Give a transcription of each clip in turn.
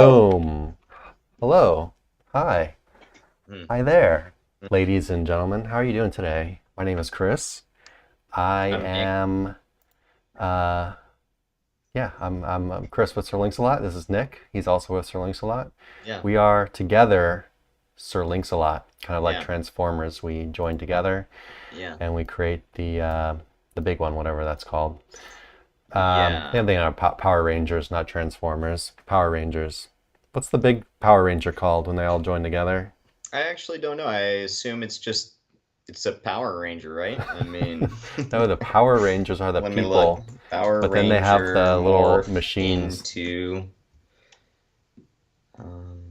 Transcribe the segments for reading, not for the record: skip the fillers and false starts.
Boom. Hello. Hi. Mm. Hi there, ladies and gentlemen. How are you doing today? My name is Chris. I I'm Nick. am, uh, I'm Chris with Sir Links-a-Lot. This is Nick. He's also with Sir Links-a-Lot. Yeah, We are together Sir Links-a-Lot, kind of like yeah, Transformers. We join together yeah, and we create the big one, whatever that's called. yeah. Same thing on Power Rangers, not Transformers. Power Rangers. What's the big Power Ranger called when they all join together? I actually don't know. I assume it's a Power Ranger, right? I mean, No, the Power Rangers are the let me look. people, Power but then they have Ranger the little morph machines. into um,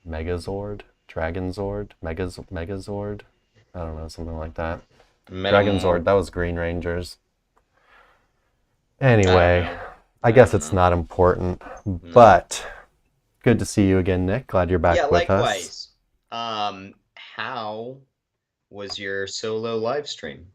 Megazord, Dragonzord, Megazord. I don't know, something like that. Dragonzord, Metamorph. that was Green Rangers. I don't Anyway, know. I I guess don't it's know. not important, No. but good to see you again, Nick. Glad you're Yeah, back with us. likewise. How was your solo live stream?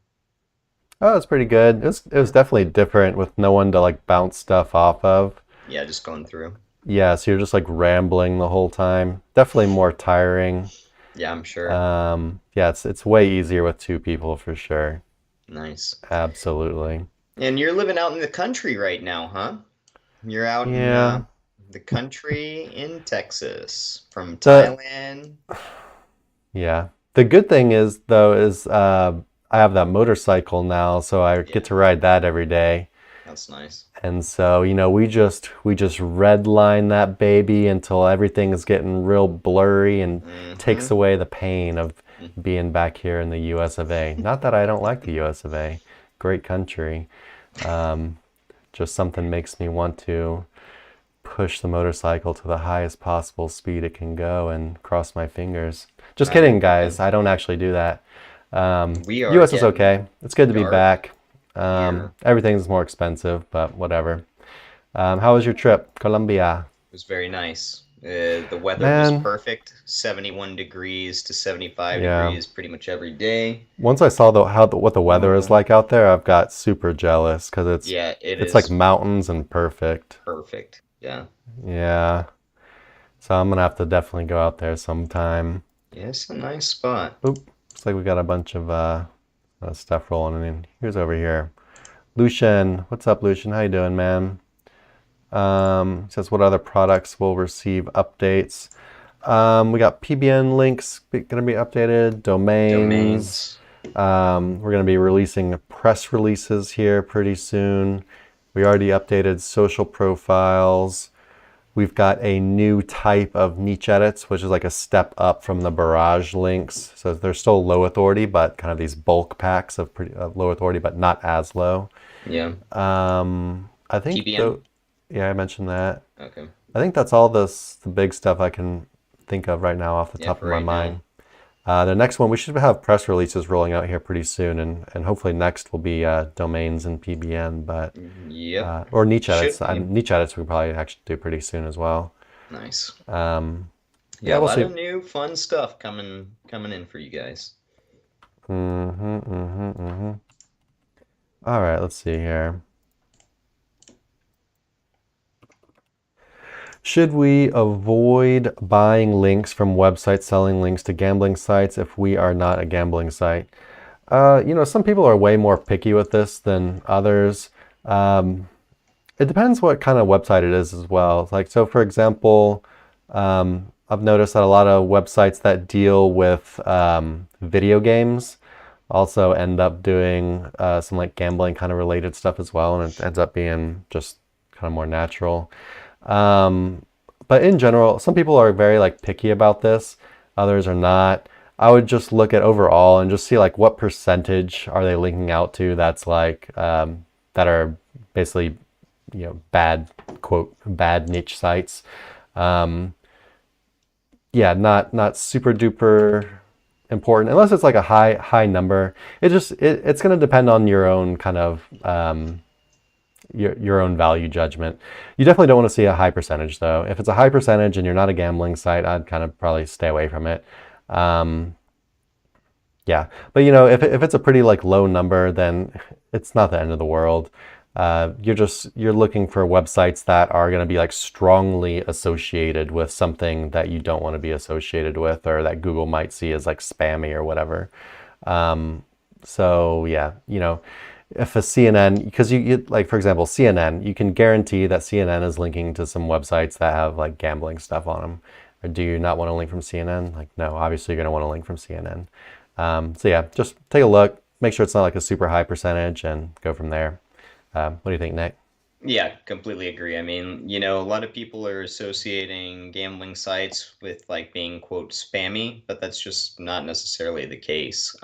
Oh, it's pretty good. It was definitely different with no one to like bounce stuff off of. Yeah, just going through. Yeah, so you're just like rambling the whole time. Definitely more tiring. Yeah, I'm sure. Yeah, it's way easier with two people for sure. Nice. Absolutely. And you're living out in the country right now, huh? You're out in Yeah. the country in Texas from The Thailand. yeah. The good thing is though is I have that motorcycle now, so I get Yeah, to ride that every day. that's nice. And so, we just redline that baby until everything is getting real blurry and takes Mm-hmm. away the pain of being back here in the US of A. Not that I don't like the US of A. Great country. Um, just something makes me want to push the motorcycle to the highest possible speed it can go and cross my fingers. Just I kidding, get guys. that. I don't actually do that. We are US is getting okay. It's good to be dark back. here. Everything's more expensive, but whatever. How was your trip, Colombia? It was very nice. The weather was Man, perfect, 71 degrees to 75 yeah. degrees pretty much every day. Once I saw what the weather is Uh, like out there, I've got super jealous because it's yeah, it it's like is mountains and perfect. perfect. Yeah. Yeah. So I'm gonna have to definitely go out there sometime. Yeah, it's a nice spot. Oop, looks like we got a bunch of stuff rolling in. Here's over here. Lucian, what's up, Lucian? How you doing, man? Says what other products will receive updates. We got PBN links going to be updated, domains. Domains. We're going to be releasing press releases here pretty soon. We already updated social profiles. We've got a new type of niche edits, which is like a step up from the barrage links. So they're still low authority, but kind of these bulk packs of pretty low authority, but not as low. Yeah. I think PBN. though, yeah, I mentioned that. Okay. I think that's all the big stuff I can think of right now off the Yeah, top for of my right now. mind. The next one, we should have press releases rolling out here pretty soon, and hopefully next will be domains and PBN, but Yep. or niche edits. Should be Niche edits we could probably actually do pretty soon as well. nice. Yeah, Yeah, a we'll lot see. of new fun stuff coming in for you guys. All right, let's see here. Should we avoid buying links from websites selling links to gambling sites if we are not a gambling site? Some people are way more picky with this than others. Um, it depends what kind of website it is as well. Like, so for example, I've noticed that a lot of websites that deal with video games also end up doing some like gambling kind of related stuff as well, and it ends up being just kind of more natural. Um, but in general, some people are very like picky about this, others are not. I would just look at overall and just see like what percentage are they linking out to that's like that are basically bad quote bad niche sites. Um, yeah, not super duper important unless it's like a high number. It's going to depend on your own kind of your own value judgment. You definitely don't want to see a high percentage though. If it's a high percentage and you're not a gambling site, I'd kind of probably stay away from it. Um, yeah, but if it's a pretty like low number, then it's not the end of the world. You're looking for websites that are going to be like strongly associated with something that you don't want to be associated with, or that Google might see as like spammy or whatever. So yeah, if a CNN, because you like, for example, CNN, you can guarantee that CNN is linking to some websites that have like gambling stuff on them. Or do you not want to link from CNN? Like, no, obviously you're going to want to link from CNN. So yeah, just take a look, make sure it's not like a super high percentage, and go from there. What do you think, Nick? Yeah, completely agree. I mean, a lot of people are associating gambling sites with like being quote spammy, but that's just not necessarily the case.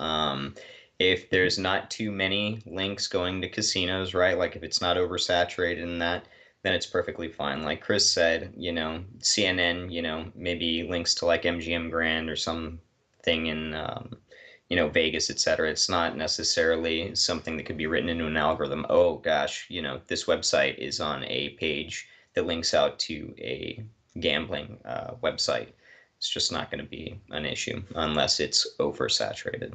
If there's not too many links going to casinos, right? Like if it's not oversaturated in that, then it's perfectly fine. Like Chris said, CNN, maybe links to like MGM Grand or something in Vegas, etc. It's not necessarily something that could be written into an algorithm. Oh gosh, this website is on a page that links out to a gambling website. It's just not going to be an issue unless it's oversaturated.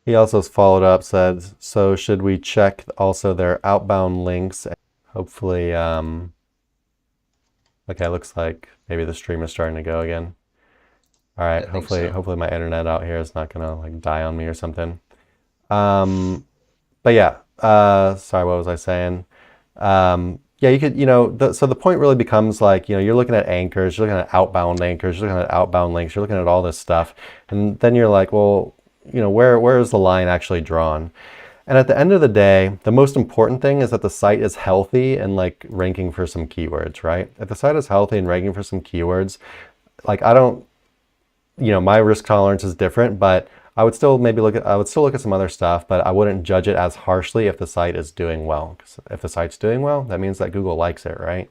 He also followed up, said, so should we check also their outbound links? Hopefully, okay, looks like maybe the stream is starting to go again. All right, I think hopefully, so. hopefully my internet out here is not gonna like die on me or something. But yeah, sorry, what was I saying? Yeah, you could, so the point really becomes like, you're looking at anchors, you're looking at outbound anchors, you're looking at outbound links, you're looking at all this stuff, and then you're like, well, where is the line actually drawn? And at the end of the day, the most important thing is that the site is healthy and like ranking for some keywords, right? If the site is healthy and ranking for some keywords, like I don't, my risk tolerance is different, but I would still look at some other stuff, but I wouldn't judge it as harshly if the site is doing well. 'Cause if the site's doing well, that means that Google likes it, right?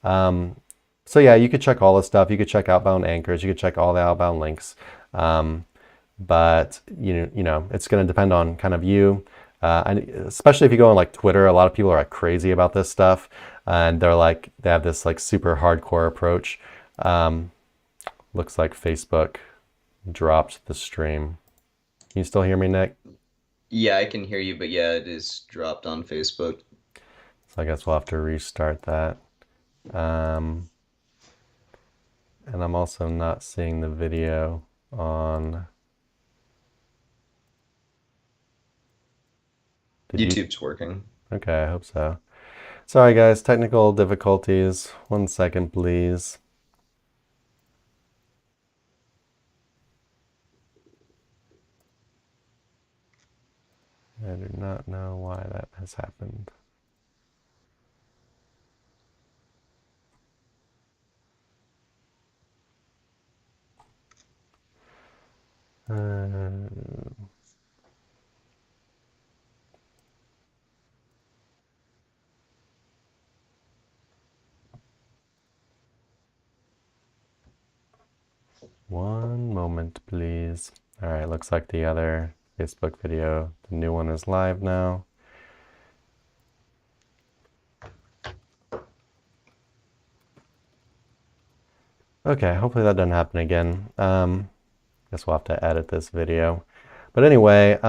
So yeah, you could check all this stuff. You could check outbound anchors. You could check all the outbound links. But it's going to depend on kind of you. And especially if you go on like Twitter, a lot of people are like crazy about this stuff, and they have this like super hardcore approach. Looks like Facebook dropped the stream. Can you still hear me, Nick? Yeah, I can hear you, but yeah, it is dropped on Facebook. So I guess we'll have to restart that. Um, and I'm also not seeing the video on. Did you? YouTube's working. Okay, I hope so. Sorry, guys, technical difficulties. 1 second, please. I do not know why that has happened. Uh, One moment, please. All right, looks like the other Facebook video, the new one is live now. Okay, hopefully that doesn't happen again. Guess we'll have to edit this video. But anyway,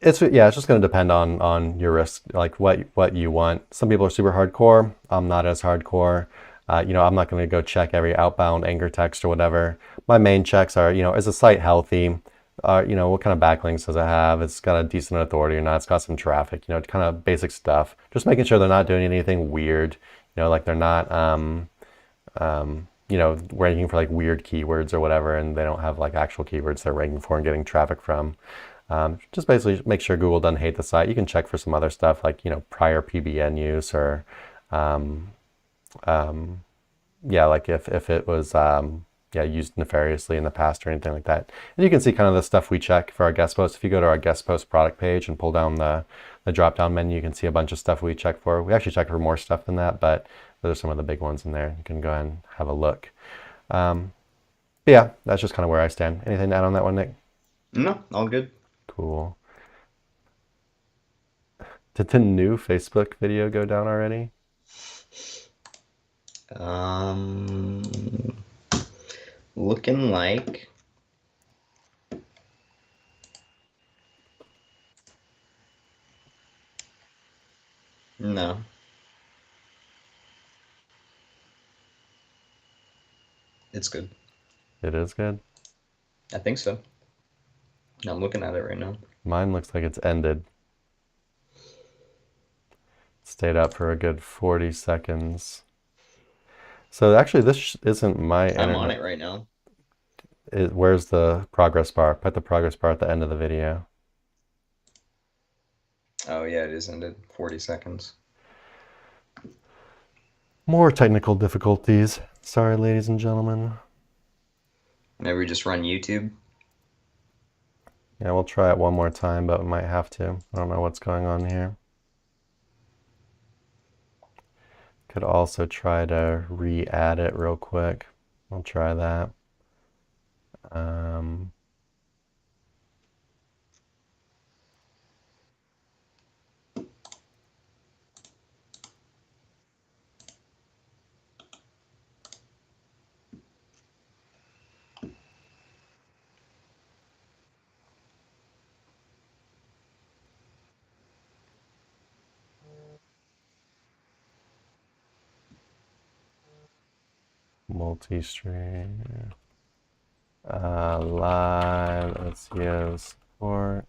it's just going to depend on your risk, like what you want. Some people are super hardcore. I'm not as hardcore. I'm not going to go check every outbound anchor text or whatever. My main checks are, is the site healthy? What kind of backlinks does it have? It's got a decent authority or not? It's got some traffic, kind of basic stuff. Just making sure they're not doing anything weird, like they're not, ranking for like weird keywords or whatever, and they don't have like actual keywords they're ranking for and getting traffic from. Just basically make sure Google doesn't hate the site. You can check for some other stuff like, prior PBN use or, like if it was, used nefariously in the past or anything like that. And you can see kind of the stuff we check for our guest posts. If you go to our guest post product page and pull down the drop down menu, you can see a bunch of stuff we check for. We actually check for more stuff than that, but those are some of the big ones in there. You can go ahead and have a look. But yeah, that's just kind of where I stand. Anything to add on that one, Nick? No, all good. Cool. Did the new Facebook video go down already? Looking like. No, it's good. It is good. I think so. I'm looking at it right now. Mine looks like it's ended. Stayed up for a good 40 seconds. So actually, this isn't my I'm on internet. it right now. Where's the progress bar? Put the progress bar at the end of the video. Oh yeah, it is ended. 40 seconds. More technical difficulties. Sorry, ladies and gentlemen. Maybe we just run YouTube. Yeah, we'll try it one more time, but we might have to. I don't know what's going on here. Could also try to re-add it real quick. I'll try that. Um, multi-stream. Live SEO support.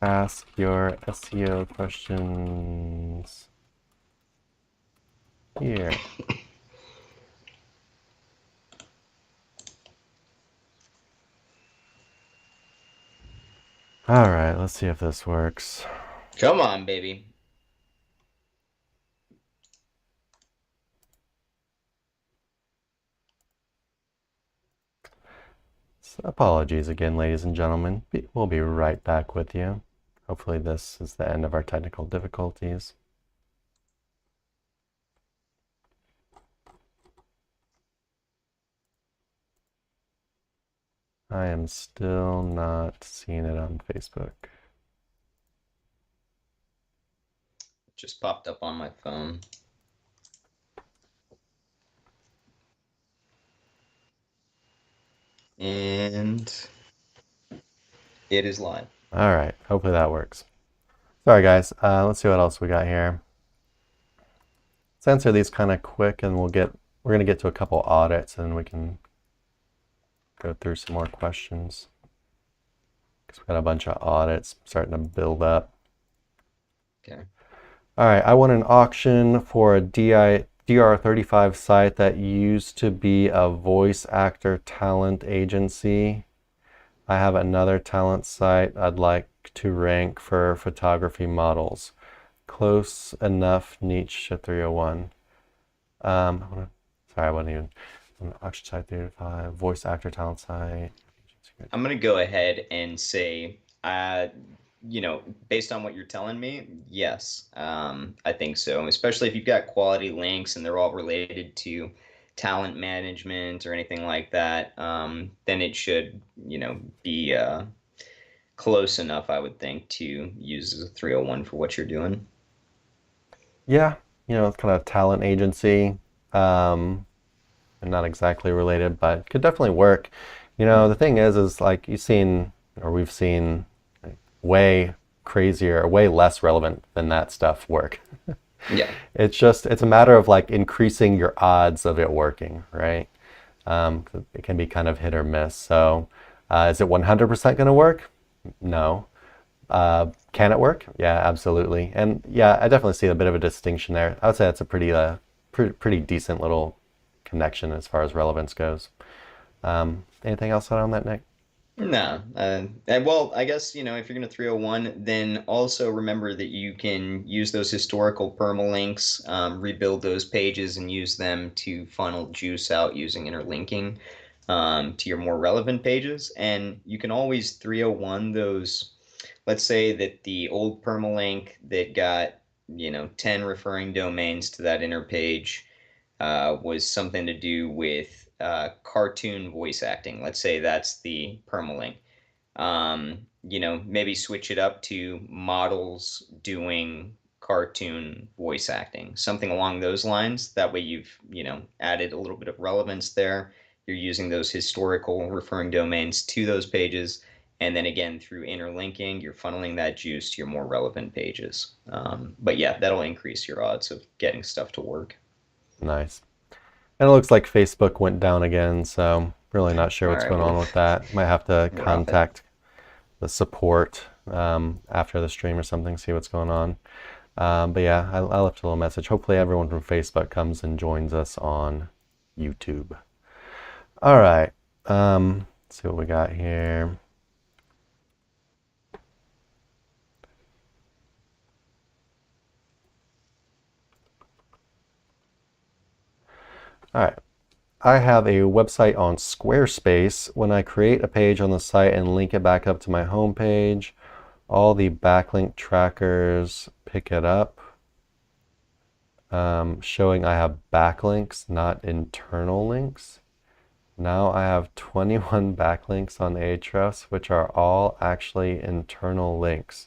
Ask your SEO questions here. All right, let's see if this works. Come on, baby. So apologies again, ladies and gentlemen. We'll be right back with you. Hopefully this is the end of our technical difficulties. I am still not seeing it on Facebook. Just popped up on my phone. And it is live. All right, hopefully that works. Sorry guys, let's see what else we got here. Let's answer these kind of quick and we're gonna get to a couple audits and we can go through some more questions. Because we've got a bunch of audits starting to build up. Okay. All right, I won an auction for a DR35 site that used to be a voice actor talent agency. I have another talent site I'd like to rank for photography models. Close enough niche to 301. Sorry, I wasn't even. Auction site 305, voice actor talent site. I'm gonna go ahead and say, based on what you're telling me, yes, I think so. Especially if you've got quality links and they're all related to talent management or anything like that, then it should, be close enough, I would think, to use as a 301 for what you're doing. Yeah, it's kind of talent agency. And not exactly related, but could definitely work. The thing is like we've seen like, way crazier, way less relevant than that stuff work. Yeah. It's a matter of like increasing your odds of it working, right? It can be kind of hit or miss. So, is it 100% going to work? No. Can it work? Yeah, absolutely. And yeah, I definitely see a bit of a distinction there. I would say that's a pretty decent little connection as far as relevance goes. Anything else on that, Nick? No. And well, I guess, if you're going to 301, then also remember that you can use those historical permalinks, rebuild those pages and use them to funnel juice out using interlinking to your more relevant pages. And you can always 301 those. Let's say that the old permalink that got, 10 referring domains to that inner page was something to do with cartoon voice acting. Let's say that's the permalink. Maybe switch it up to models doing cartoon voice acting, something along those lines. That way you've, added a little bit of relevance there. You're using those historical referring domains to those pages, And then again, through interlinking, you're funneling that juice to your more relevant pages. But yeah, that'll increase your odds of getting stuff to work. Nice. And it looks like Facebook went down again, so really not sure All what's right, going well, on with that. Might have to we're off it. contact the support after the stream or something, see what's going on. But yeah, I left a little message. Hopefully everyone from Facebook comes and joins us on YouTube. All right. Let's see what we got here. All right. I have a website on Squarespace. When I create a page on the site and link it back up to my home page, all the backlink trackers pick it up, showing I have backlinks, not internal links. Now I have 21 backlinks on Ahrefs, which are all actually internal links.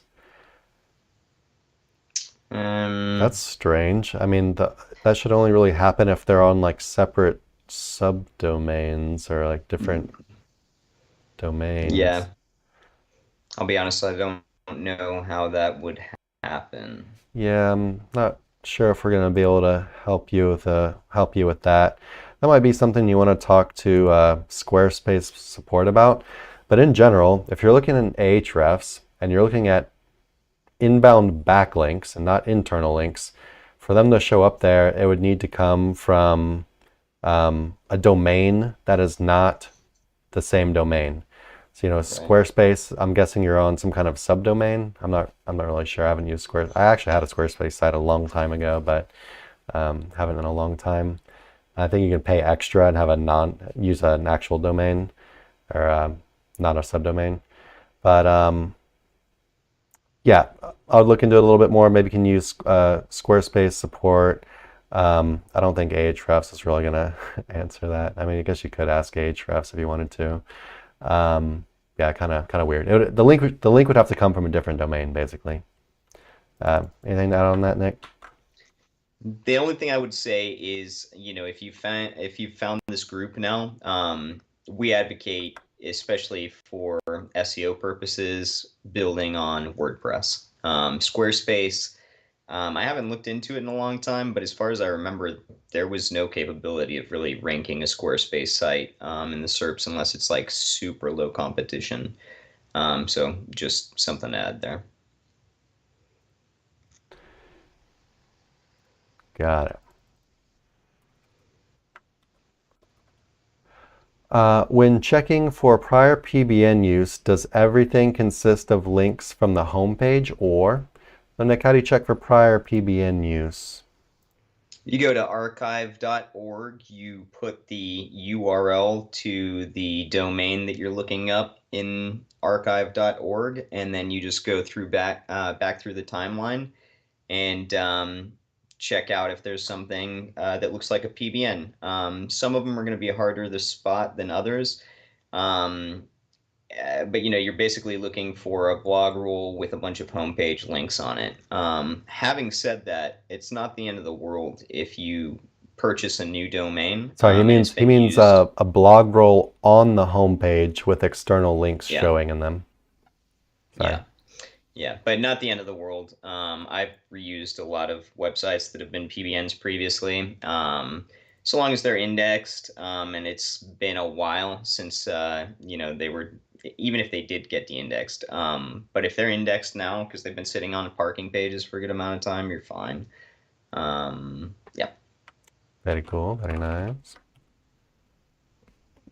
That's strange. I mean, that should only really happen if they're on like separate subdomains or like different domains. Yeah, I'll be honest, I don't know how that would happen. Yeah, I'm not sure if we're going to be able to help you with that. That might be something you want to talk to Squarespace support about. But in general, if you're looking at Ahrefs and you're looking at inbound backlinks and not internal links, for them to show up there, it would need to come from a domain that is not the same domain. So, Squarespace, I'm guessing you're on some kind of subdomain. I'm not really sure. I haven't used Squarespace. I actually had a Squarespace site a long time ago, but haven't in a long time. I think you can pay extra and have use an actual domain or not a subdomain. But yeah, I would look into it a little bit more. Maybe you can use Squarespace support. I don't think Ahrefs is really going to answer that. I mean, I guess you could ask Ahrefs if you wanted to. Yeah, kind of weird. The link would have to come from a different domain, basically. Anything to add on that, Nick? The only thing I would say is, if you found this group now, we advocate, especially for SEO purposes, building on WordPress. Squarespace, I haven't looked into it in a long time, but as far as I remember, there was no capability of really ranking a Squarespace site in the SERPs unless it's like super low competition. So just something to add there. Got it. When checking for prior PBN use, does everything consist of links from the homepage, or, Nick, how do you check for prior PBN use? You go to archive.org, you put the URL to the domain that you're looking up in archive.org, and then you just go through back through the timeline and check out if there's something that looks like a PBN. Some of them are going to be harder to spot than others. But you're basically looking for a blog rule with a bunch of homepage links on it. Having said that, it's not the end of the world if you purchase a new domain. Sorry, And it's he been means used. a blog roll on the homepage with external links Yeah, showing in them. Sorry. yeah, but not the end of the world. I've reused a lot of websites that have been PBNs previously. So long as they're indexed, and it's been a while since they were, even if they did get de-indexed. But if they're indexed now because they've been sitting on parking pages for a good amount of time, you're fine. Yeah. Very cool. Very nice.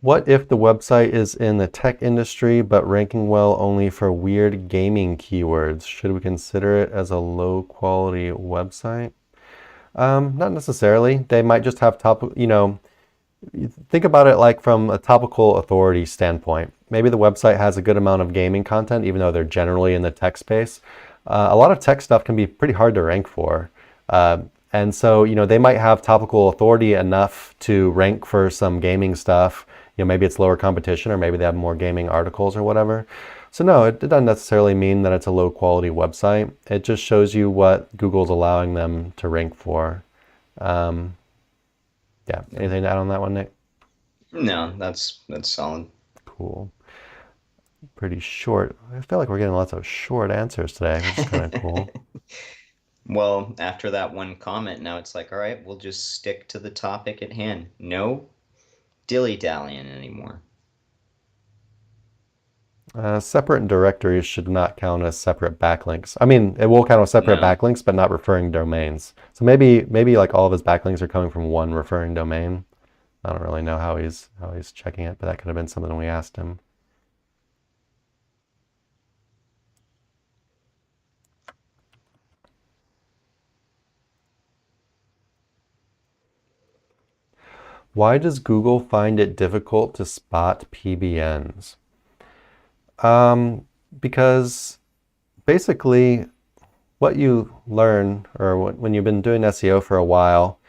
What if the website is in the tech industry but ranking well only for weird gaming keywords? Should we consider it as a low quality website? Not necessarily. They might just have think about it like from a topical authority standpoint. Maybe the website has a good amount of gaming content, even though they're generally in the tech space. A lot of tech stuff can be pretty hard to rank for. And so, they might have topical authority enough to rank for some gaming stuff. Maybe it's lower competition, or maybe they have more gaming articles or whatever. So no, it doesn't necessarily mean that it's a low quality website. It just shows you what Google's allowing them to rank for. Yeah, anything to add on that one, Nick? No, that's solid. Cool. pretty short. I feel like we're getting lots of short answers today, which is kind of cool. Well, after that one comment, now it's like, all right, we'll just stick to the topic at hand. No dilly-dallying anymore. Separate directories should not count as separate backlinks. I mean, it will count as separate No. backlinks, but not referring domains. So maybe like all of his backlinks are coming from one referring domain. I don't really know how he's checking it, but that could have been something we asked him. Why does Google find it difficult to spot PBNs? Because basically what you learn, or when you've been doing SEO for a while,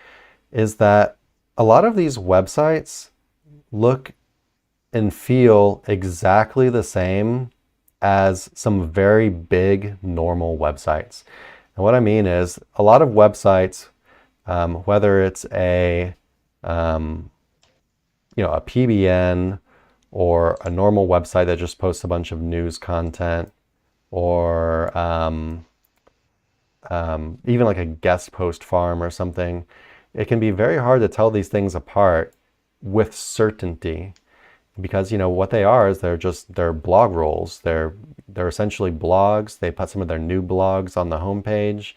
is that a lot of these websites look and feel exactly the same as some very big normal websites. And what I mean is a lot of websites, whether it's a PBN or a normal website that just posts a bunch of news content, or even like a guest post farm or something, it can be very hard to tell these things apart with certainty, because what they are is they're blog rolls. They're essentially blogs. They put some of their new blogs on the homepage,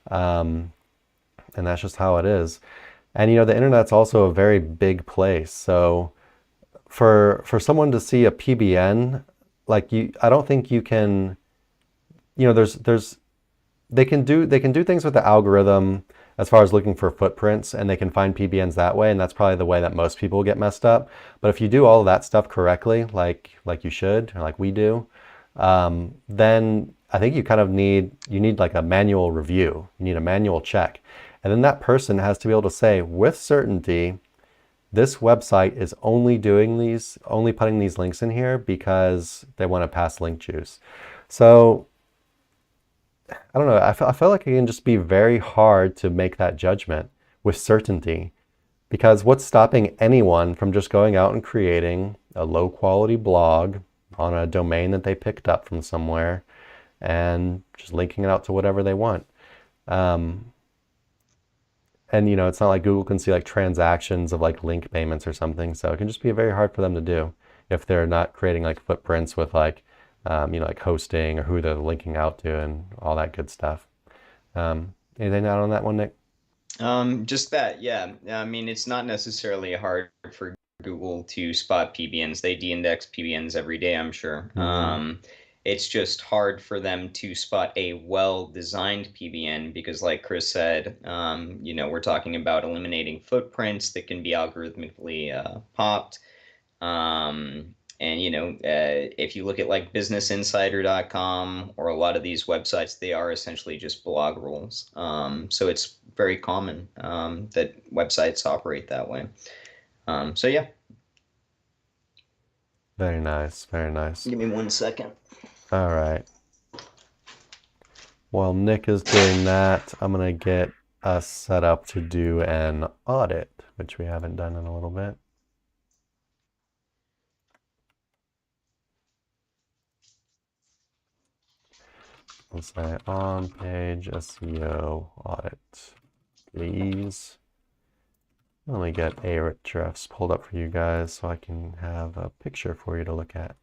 and that's just how it is. And the internet's also a very big place. So for someone to see a PBN, I don't think you can, there's they can do things with the algorithm as far as looking for footprints, and they can find PBNs that way, and that's probably the way that most people get messed up. But if you do all of that stuff correctly, like you should, or like we do, then I think you need like a manual review. You need a manual check. And then that person has to be able to say with certainty, this website is only putting these links in here because they want to pass link juice. So I don't know. I feel like it can just be very hard to make that judgment with certainty, because what's stopping anyone from just going out and creating a low quality blog on a domain that they picked up from somewhere and just linking it out to whatever they want? And it's not like Google can see like transactions of like link payments or something. So it can just be very hard for them to do if they're not creating like footprints with like, like hosting or who they're linking out to and all that good stuff. Anything out on that one, Nick? Just that, yeah. I mean, it's not necessarily hard for Google to spot PBNs. They de-index PBNs every day, I'm sure. Mm-hmm. It's just hard for them to spot a well-designed PBN because, like Chris said, we're talking about eliminating footprints that can be algorithmically popped. And if you look at like businessinsider.com or a lot of these websites, they are essentially just blog rolls. So it's very common that websites operate that way. So yeah. Very nice. Very nice. Give me 1 second. All right. While Nick is doing that, I'm going to get us set up to do an audit, which we haven't done in a little bit. We'll say on page SEO audit, please. Let me get Ahrefs pulled up for you guys so I can have a picture for you to look at.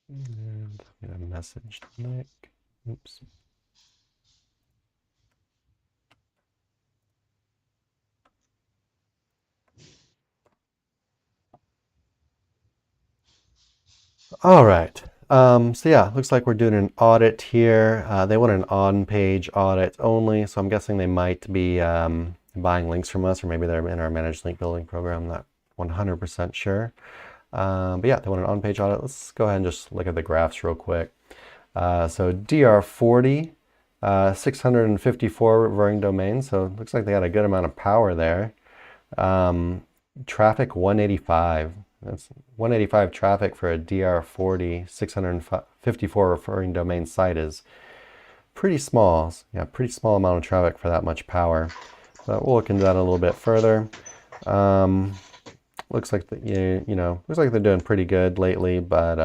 And I'm going to message Nick. Oops. All right. So yeah, looks like we're doing an audit here. They want an on-page audit only, so I'm guessing they might be buying links from us, or maybe they're in our managed link building program. I'm not 100% sure. But yeah, they want an on-page audit. Let's go ahead and just look at the graphs real quick. So DR40, 654 referring domains. So it looks like they got a good amount of power there. Traffic 185. That's 185 traffic for a DR40, 654 referring domain site is pretty small. Yeah, pretty small amount of traffic for that much power. But we'll look into that a little bit further. Looks like looks like they're doing pretty good lately, but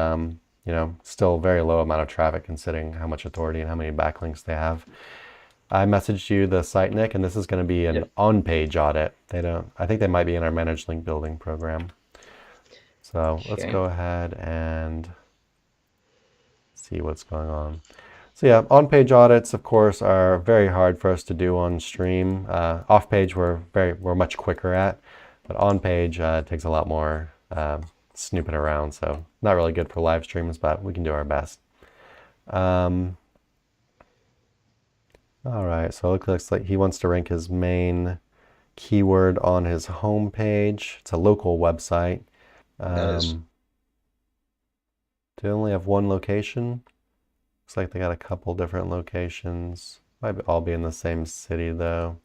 still very low amount of traffic considering how much authority and how many backlinks they have. I messaged you the site, Nick, and this is going to be an on-page audit. I think they might be in our managed link building program. So let's go ahead and see what's going on. So yeah, on-page audits, of course, are very hard for us to do on stream. Off-page, we're much quicker at, but on-page takes a lot more snooping around. So not really good for live streams, but we can do our best. All right, so it looks like he wants to rank his main keyword on his home page. It's a local website. Do they only have one location? Looks like they got a couple different locations. Might all be in the same city though.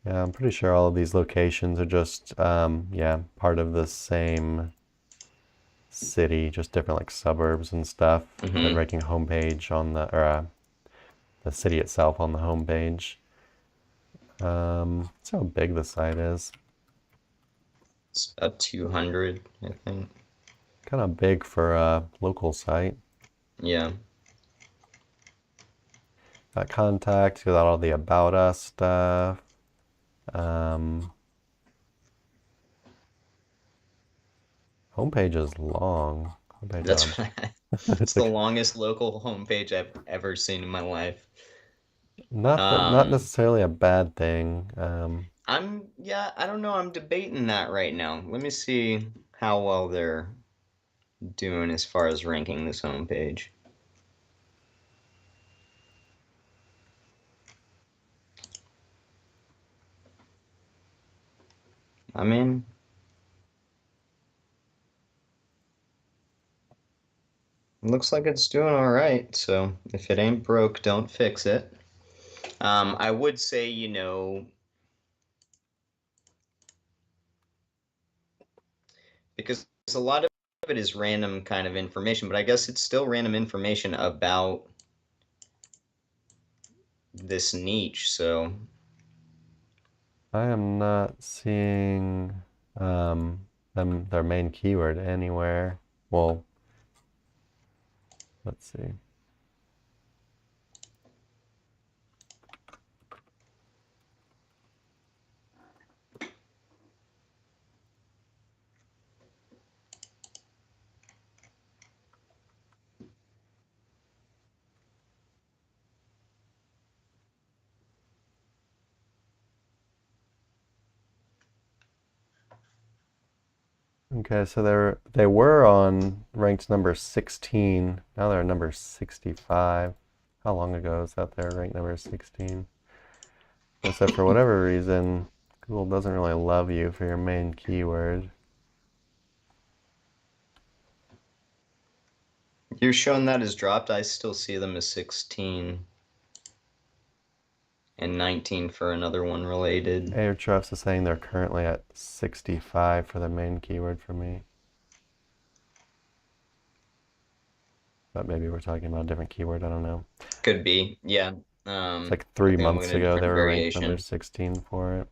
Yeah, I'm pretty sure all of these locations are just, part of the same city, just different like suburbs and stuff. They're ranking homepage on the city itself on the homepage. That's how big the site is. It's about 200, I think. Kind of big for a local site. Yeah. Got contact, got all the about us stuff. Homepage is long. That's it's the longest local homepage I've ever seen in my life. Not necessarily a bad thing. I don't know. I'm debating that right now. Let me see how well they're doing as far as ranking this homepage. I mean, looks like it's doing all right. So if it ain't broke, don't fix it. I would say, because a lot of it is random kind of information, but I guess it's still random information about this niche. So I am not seeing their main keyword anywhere. Well, let's see. Okay, so they were on ranked number 16. Now they're number 65. How long ago is that they're ranked number 16? So for whatever reason, Google doesn't really love you for your main keyword. you're showing that as dropped. I still see them as 16 and 19 for another one related. Ahrefs is saying they're currently at 65 for the main keyword for me. But maybe we're talking about a different keyword, I don't know. Could be, yeah. It's like 3 months ago they were ranked number 16 for it.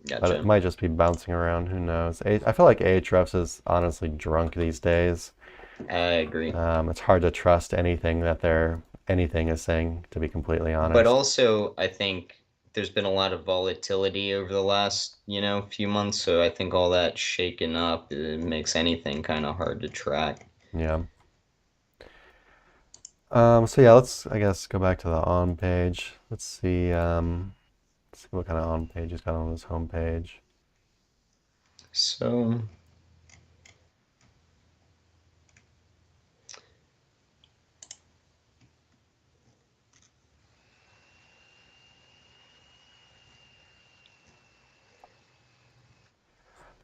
Gotcha. But it might just be bouncing around, who knows. I feel like Ahrefs is honestly drunk these days. I agree. It's hard to trust anything that anything is saying, to be completely honest. But also, I think there's been a lot of volatility over the last, few months, so I think all that shaken up, it makes anything kind of hard to track. Yeah. So yeah, let's, I guess, go back to the on page. Let's see what kind of on page he's got on his home page. So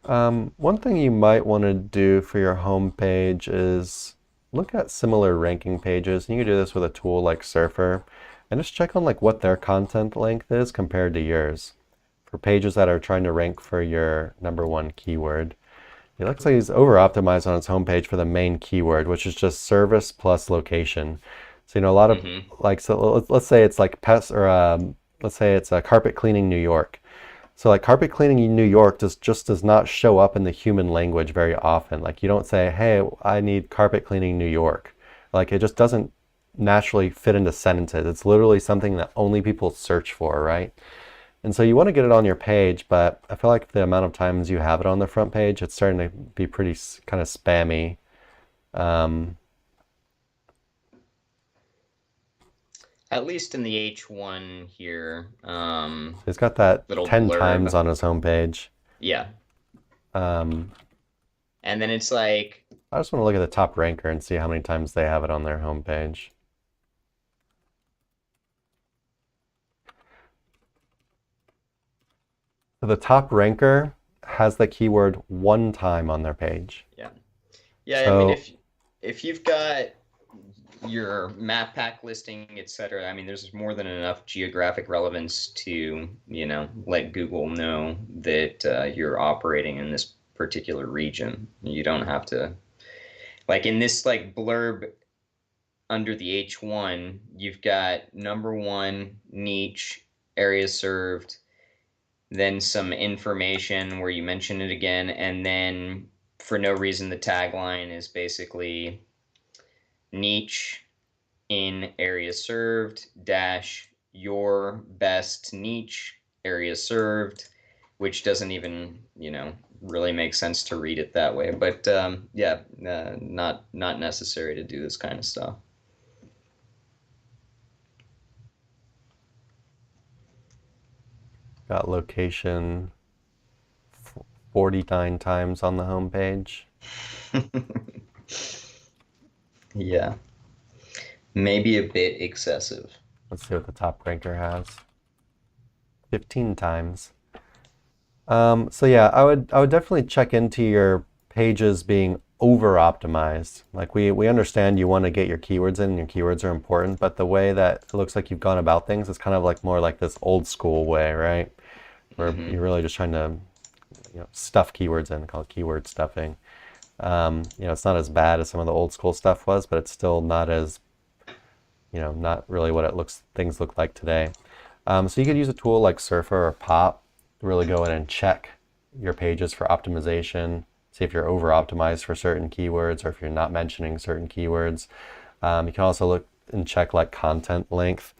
One thing you might want to do for your home page is look at similar ranking pages. And you can do this with a tool like Surfer and just check on like what their content length is compared to yours. For pages that are trying to rank for your #1 keyword. It looks like he's over optimized on his homepage for the main keyword, which is just service plus location. So, a lot of Mm-hmm. like, so let's say it's like pest or let's say it's carpet cleaning New York. So like carpet cleaning in New York just does not show up in the human language very often. Like you don't say, hey, I need carpet cleaning New York. Like it just doesn't naturally fit into sentences. It's literally something that only people search for, right? And so you want to get it on your page, but I feel like the amount of times you have it on the front page, it's starting to be pretty kind of spammy. Um, At least in the H1 here, he's got that little 10 times blurb. on his homepage. Yeah. Um, And then it's like, I just want to look at the top ranker and see how many times they have it on their homepage. So the top ranker has the keyword one time on their page. yeah. Yeah, I mean, So if you've got your map pack listing, etc., I mean, there's more than enough geographic relevance to, let Google know that you're operating in this particular region. You don't have to, like in this like blurb under the H1, you've got #1 niche, area served, then some information where you mention it again, and then for no reason the tagline is basically niche in area served dash your best niche area served, which doesn't even really make sense to read it that way. But yeah, not necessary to do this kind of stuff. got location 49 times on the homepage. Yeah, maybe a bit excessive. Let's see what the top ranker has. 15 times. So yeah, I would definitely check into your pages being over optimized. Like we understand you want to get your keywords in, and your keywords are important, but the way that it looks like you've gone about things is kind of like more like this old school way, right? Where Hmm. you're really just trying to stuff keywords in, called keyword stuffing. It's not as bad as some of the old school stuff was, but it's still not as, not really what things look like today. So you could use a tool like Surfer or Pop to really go in and check your pages for optimization, see if you're over optimized for certain keywords or if you're not mentioning certain keywords. You can also look and check like content length,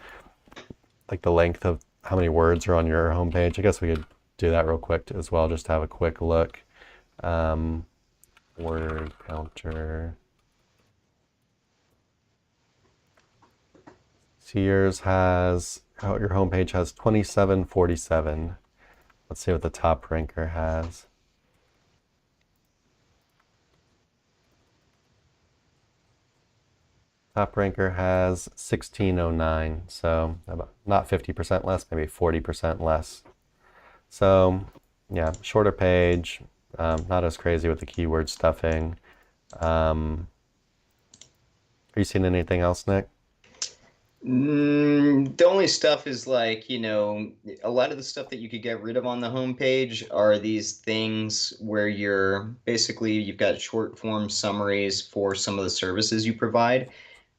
like the length of how many words are on your homepage. I guess we could do that real quick as well, just to have a quick look. Um, Word counter. So your homepage has 2747. Let's see what the top ranker has. Top ranker has 1609, so about not 50% less, maybe 40% less. So yeah, shorter page, not as crazy with the keyword stuffing. Are you seeing anything else, Nick? The only stuff is like, a lot of the stuff that you could get rid of on the homepage are these things where you've got short form summaries for some of the services you provide.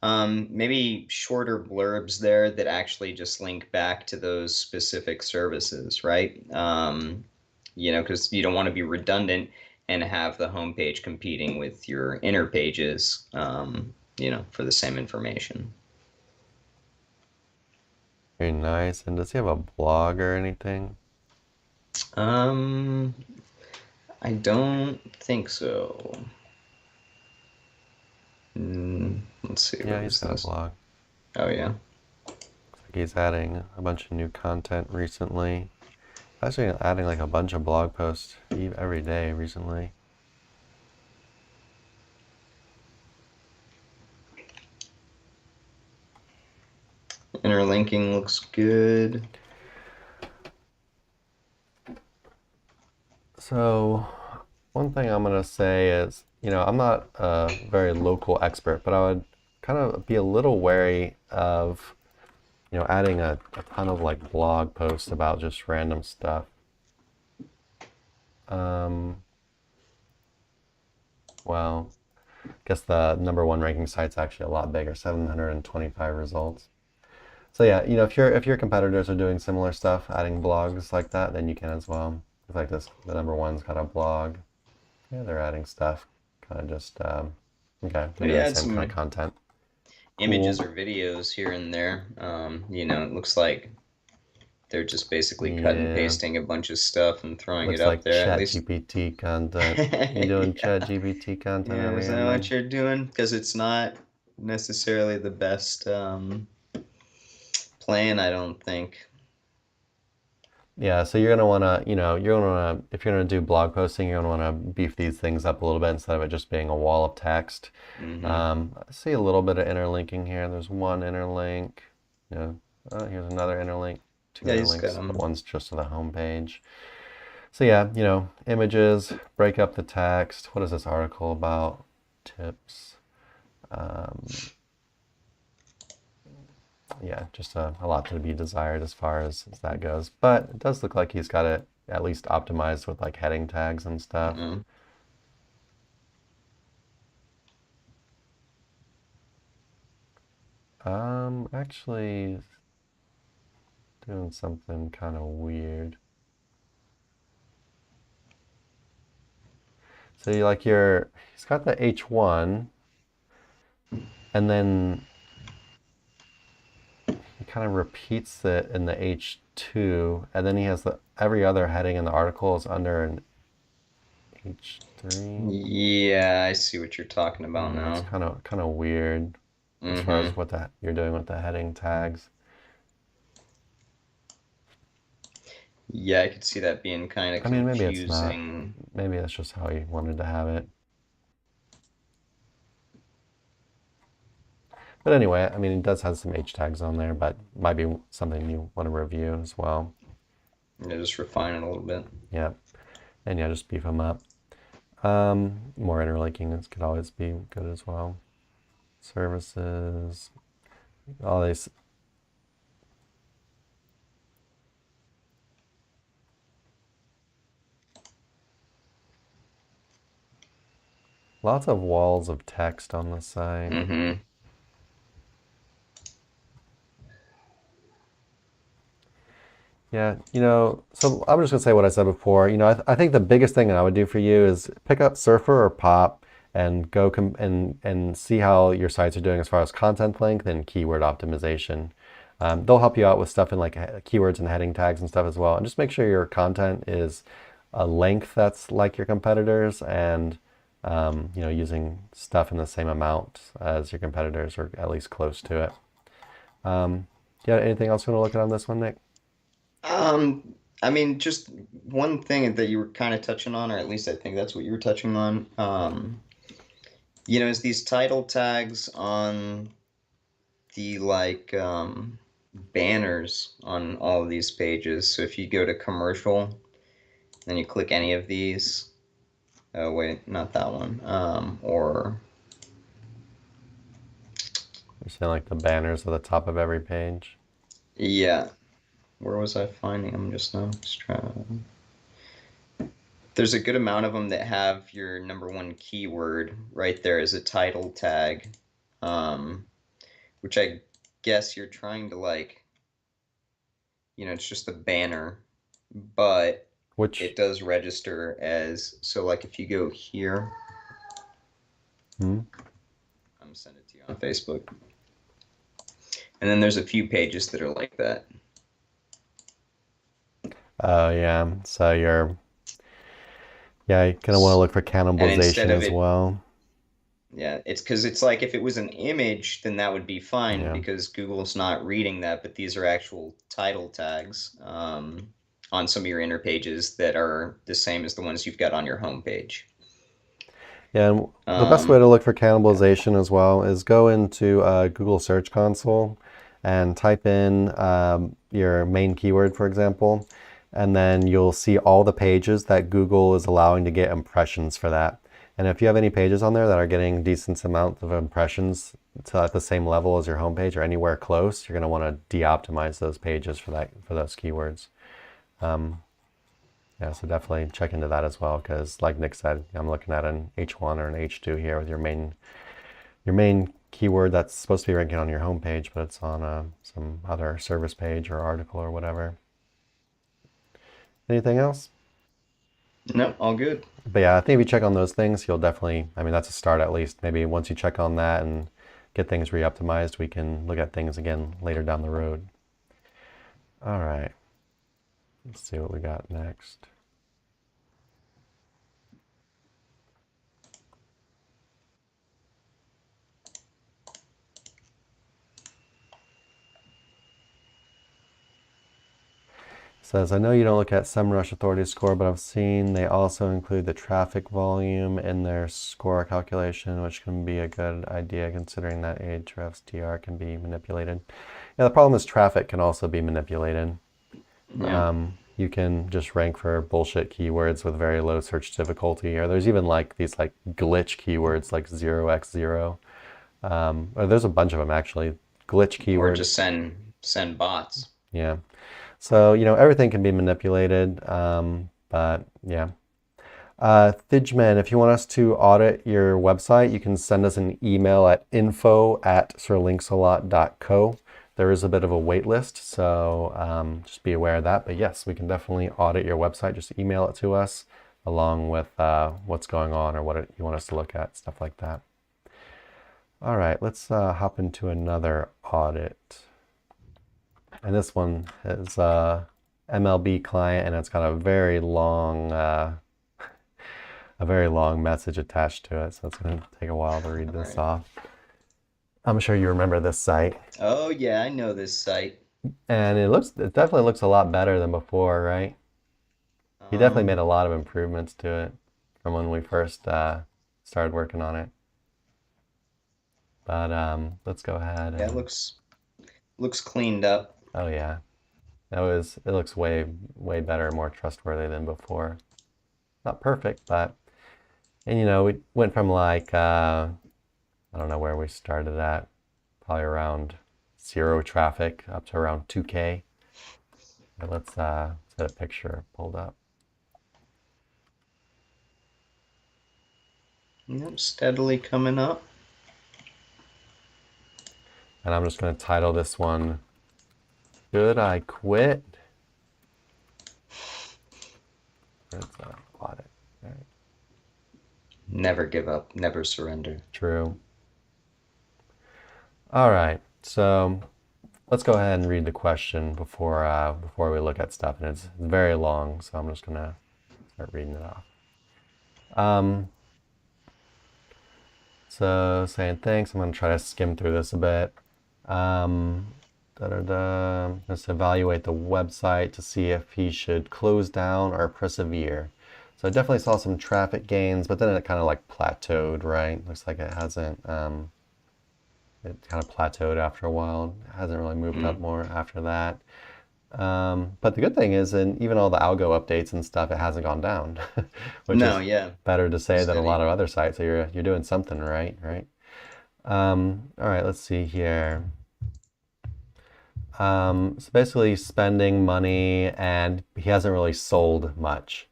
Maybe shorter blurbs there that actually just link back to those specific services, right? Because you don't want to be redundant and have the homepage competing with your inner pages, for the same information. Very nice. And does he have a blog or anything? Um, I don't think so. Let's see, Yeah, what he's is got a this? blog. Oh, yeah. Looks like he's adding a bunch of new content recently. Actually, adding like a bunch of blog posts every day recently. Interlinking looks good. So One thing I'm going to say is, I'm not a very local expert, but I would kind of be a little wary of, adding a ton of like blog posts about just random stuff. Well, I guess the number one ranking site's actually a lot bigger, 725 results. So yeah, if your competitors are doing similar stuff, adding blogs like that, then you can as well. It's like this, the number one's got a blog. Yeah, they're adding stuff, kind of just okay, they're But doing yeah, the add same kind of some content. images Cool. or videos here and there. It looks like they're just basically cut and Yeah, pasting a bunch of stuff and throwing it looks up like there. At Chat least, GPT content. You doing Chat yeah, GPT content yeah. over Is here, that what man? you're doing? Because it's not necessarily the best plan, I don't think. Yeah, so you're gonna wanna, if you're gonna do blog posting, you're gonna wanna beef these things up a little bit instead of it just being a wall of text. Mm-hmm. I see a little bit of interlinking here. There's one interlink. Here's another interlink. Two Yeah, he's got interlinks, but them. one's just to the home page. So yeah, images, break up the text. What is this article about? Tips. Um, yeah, just a lot to be desired as far as that goes. But it does look like he's got it at least optimized with like heading tags and stuff. Mm-hmm. Actually doing something kind of weird. So he's got the H1 and then he kind of repeats it in the H2 and then he has every other heading in the article is under an H3. Yeah, I see what you're talking about Yeah, it's now. kind of weird as far Mm-hmm. as what you're doing with the heading tags. Yeah, I could see that being kind of I mean, maybe it's not. confusing. Maybe that's just how he wanted to have it. But anyway, I mean, it does have some H tags on there, but might be something you want to review as well. Just refine it a little bit. Yeah, and yeah, just beef them up. More interlinking could always be good as well. Services, all these. Lots of walls of text on the site. Mm-hmm. Yeah, so I'm just gonna say what I said before. I think the biggest thing that I would do for you is pick up Surfer or Pop and go and see how your sites are doing as far as content length and keyword optimization. They'll help you out with stuff in like keywords and heading tags and stuff as well. And just make sure your content is a length that's like your competitors and using stuff in the same amount as your competitors or at least close to it. Yeah, anything else you want to look at on this one, Nick? I mean, just one thing that you were kind of touching on, or at least I think that's what you were touching on. Is these title tags on the banners on all of these pages. So if you go to commercial, then you click any of these. Oh wait, not that one. Or You're saying like the banners at the top of every page. yeah, where was I finding them just now? Just trying to... There's a good amount of them that have your number one keyword right there as a title tag, which I guess you're trying to it's just a banner, but Which, it does register as, so like if you go here, hmm? I'm sending it to you on Facebook. And then there's a few pages that are like that. Oh yeah. So you kind of want to look for And instead cannibalization of as it, well. yeah, it's because it's like if it was an image, then that would be fine Yeah. because Google's not reading that, but these are actual title tags on some of your inner pages that are the same as the ones you've got on your home page. Yeah, and the best way Um, to look for yeah. cannibalization as well is go into Google Search Console and type in your main keyword, for example, And then you'll see all the pages that Google is allowing to get impressions for that. And if you have any pages on there that are getting decent amounts of impressions to at the same level as your homepage or anywhere close, you're going to want to de-optimize those pages for those keywords. Yeah, so definitely check into that as well, because like Nick said, I'm looking at an H1 or an H2 here with your main keyword that's supposed to be ranking on your homepage, but it's on some other service page or article or whatever. Anything else? No, all good. But yeah, I think if you check on those things, you'll definitely, I mean, that's a start at least. Maybe once you check on that and get things re-optimized, we can look at things again later down the road. All right. Let's see what we got next. Says, I know you don't look at SEMrush Authority score, but I've seen they also include the traffic volume in their score calculation, which can be a good idea considering that Ahrefs TR can be manipulated. Yeah, the problem is traffic can also be manipulated. Yeah. You can just rank for bullshit keywords with very low search difficulty, or there's even like these like glitch keywords like 0x0. Or there's a bunch of them actually. Glitch keywords. Or just send bots. Yeah. So, everything can be manipulated, but yeah. Thidgeman, if you want us to audit your website, you can send us an email at info@sirlinksalot.co. There is a bit of a wait list, so just be aware of that. But yes, we can definitely audit your website. Just email it to us along with what's going on or what you want us to look at, stuff like that. All right, let's hop into another audit. And this one is MLB client, and it's got a very long message attached to it, so it's going to take a while to read this off. I'm sure you remember this site. Oh yeah, I know this site. And it definitely looks a lot better than before, right? He definitely made a lot of improvements to it from when we first started working on it. But let's go ahead. Yeah, it looks cleaned up. Oh yeah, it looks way better, more trustworthy than before. Not perfect, but we went from like I don't know where we started at, probably around 0 traffic up to around 2K. But let's get a picture pulled up. Yep, steadily coming up. And I'm just going to title this one, Should I Quit? It's audit. All right. Never give up, never surrender. True. All right, so let's go ahead and read the question before we look at stuff, and it's very long, so I'm just gonna start reading it off. So saying thanks, I'm gonna try to skim through this a bit. Let's evaluate the website to see if he should close down or persevere. So I definitely saw some traffic gains, but then it kind of like plateaued, right? Looks like it hasn't, it kind of plateaued after a while. It hasn't really moved up more after that. But the good thing is, in even all the algo updates and stuff, it hasn't gone down, which is better to say than a lot of other sites. So you're doing something right? All right, let's see here. So basically spending money, and he hasn't really sold much.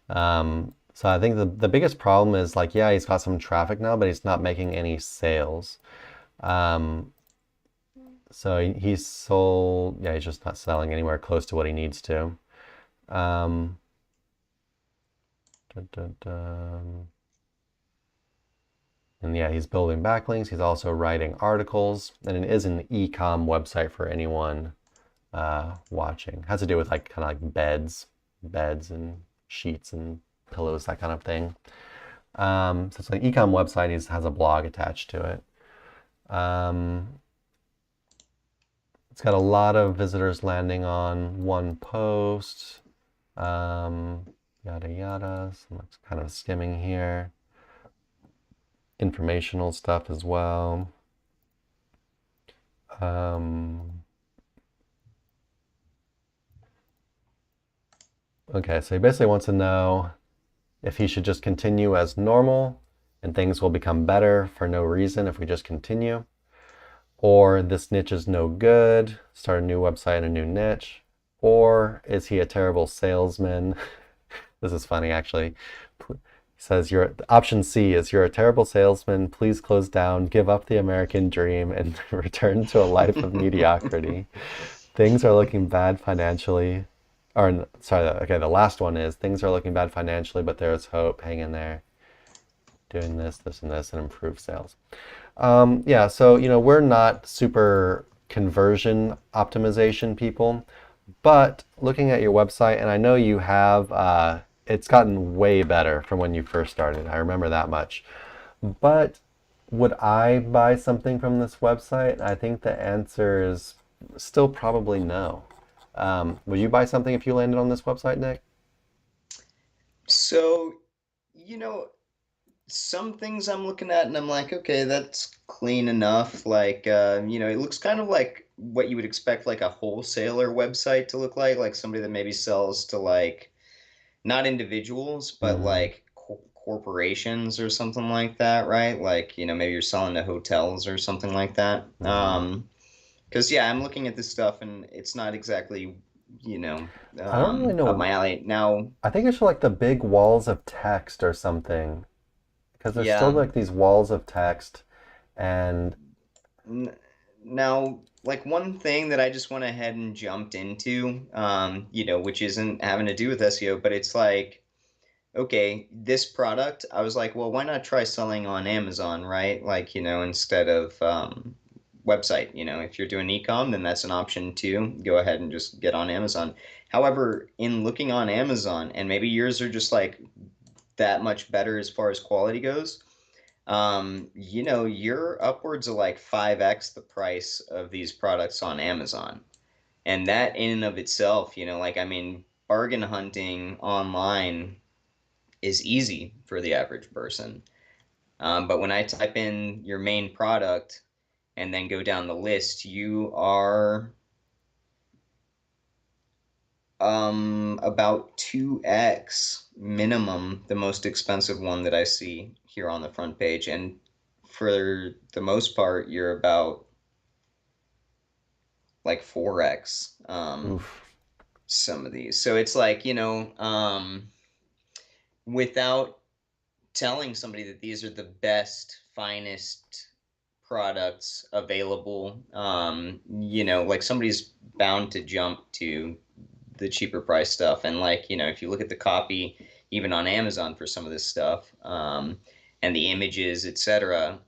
So I think the biggest problem is like, yeah, he's got some traffic now, but he's not making any sales. So he's sold, yeah, he's just not selling anywhere close to what he needs to. And yeah, he's building backlinks. He's also writing articles, and it is an e-com website for anyone watching. It has to do with like kind of like beds and sheets and pillows, that kind of thing. So it's an e-com website. He has a blog attached to it. It's got a lot of visitors landing on one post. Yada yada. So I'm kind of skimming here. Informational stuff as well. Okay, so he basically wants to know if he should just continue as normal and things will become better for no reason if we just continue, or this niche is no good, start a new website and a new niche, or is he a terrible salesman? This is funny actually. He says option C is you're a terrible salesman, please close down, give up the American dream and return to a life of mediocrity. Things are looking bad financially. Or sorry, okay, the last one is things are looking bad financially, but there's hope. Hang in there. Doing this, this, and this, and improve sales. Yeah, so we're not super conversion optimization people, but looking at your website, and I know you have, it's gotten way better from when you first started. I remember that much. But would I buy something from this website? I think the answer is still probably no. Would you buy something if you landed on this website, Nick? So, you know, some things I'm looking at and I'm like, okay, that's clean enough. Like, it looks kind of like what you would expect like a wholesaler website to look like somebody that maybe sells to like not individuals, but Mm-hmm. like corporations or something like that, right? Like, maybe you're selling to hotels or something like that. Mm-hmm. Because yeah, I'm looking at this stuff and it's not exactly, you know, I don't really up know. my alley. Now, I think it's like the big walls of text or something, because there's still yeah. like these walls of text, and N Now, like one thing that I just went ahead and jumped into, which isn't having to do with SEO, but it's like, okay, this product, I was like, well, why not try selling on Amazon, right? Like, instead of website, if you're doing e-com, then that's an option too. Go ahead and just get on Amazon. However, in looking on Amazon, and maybe yours are just like that much better as far as quality goes, you're upwards of like 5x the price of these products on Amazon. And that in and of itself, like, I mean, bargain hunting online is easy for the average person. But when I type in your main product and then go down the list, you are about 2x minimum the most expensive one that I see here on the front page. And for the most part, you're about like 4x oof. some of these. So it's like, without telling somebody that these are the best, finest products available, like somebody's bound to jump to the cheaper price stuff. And like, if you look at the copy, even on Amazon for some of this stuff, and the images, etc.,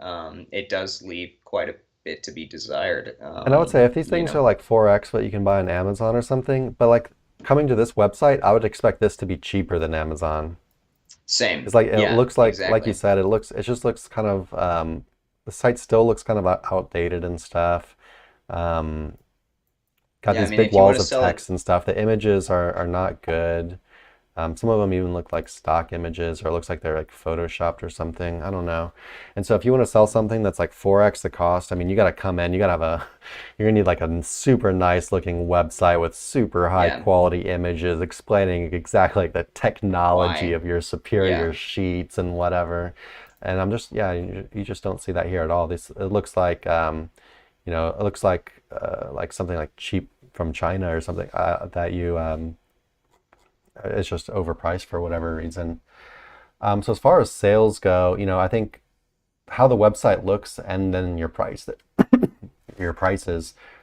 it does leave quite a bit to be desired. And I would say if these things are like 4x what you can buy on Amazon or something, but like coming to this website, I would expect this to be cheaper than Amazon. Same. It's like it Yeah, looks like you exactly. said, it just looks kind of the site still looks kind of outdated and stuff. Um, got Yeah, I these mean, big if you want walls to of sell it, text and stuff. The images are not good. Some of them even look like stock images, or it looks like they're like photoshopped or something. I don't know. And so if you want to sell something that's like 4x the cost, I mean, you got to come in, you got to have you're gonna need like a super nice looking website with super high yeah, quality images explaining exactly like the technology why? of your superior Yeah. sheets and whatever. And I'm just, yeah, you just don't see that here at all. It looks it looks like something like cheap from China or something that it's just overpriced for whatever reason. So as far as sales go, I think how the website looks and then your prices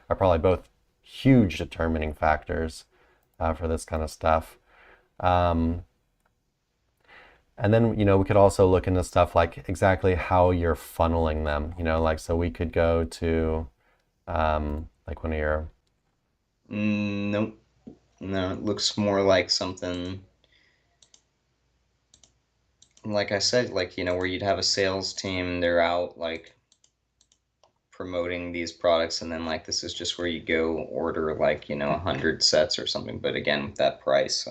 are probably both huge determining factors for this kind of stuff. Um, and then, we could also look into stuff like exactly how you're funneling them, like so we could go to like one of your, Nope. No, it looks more like something, like I said, like, where you'd have a sales team, they're out like promoting these products, and then like this is just where you go order like, 100 sets or something. But again, with that price,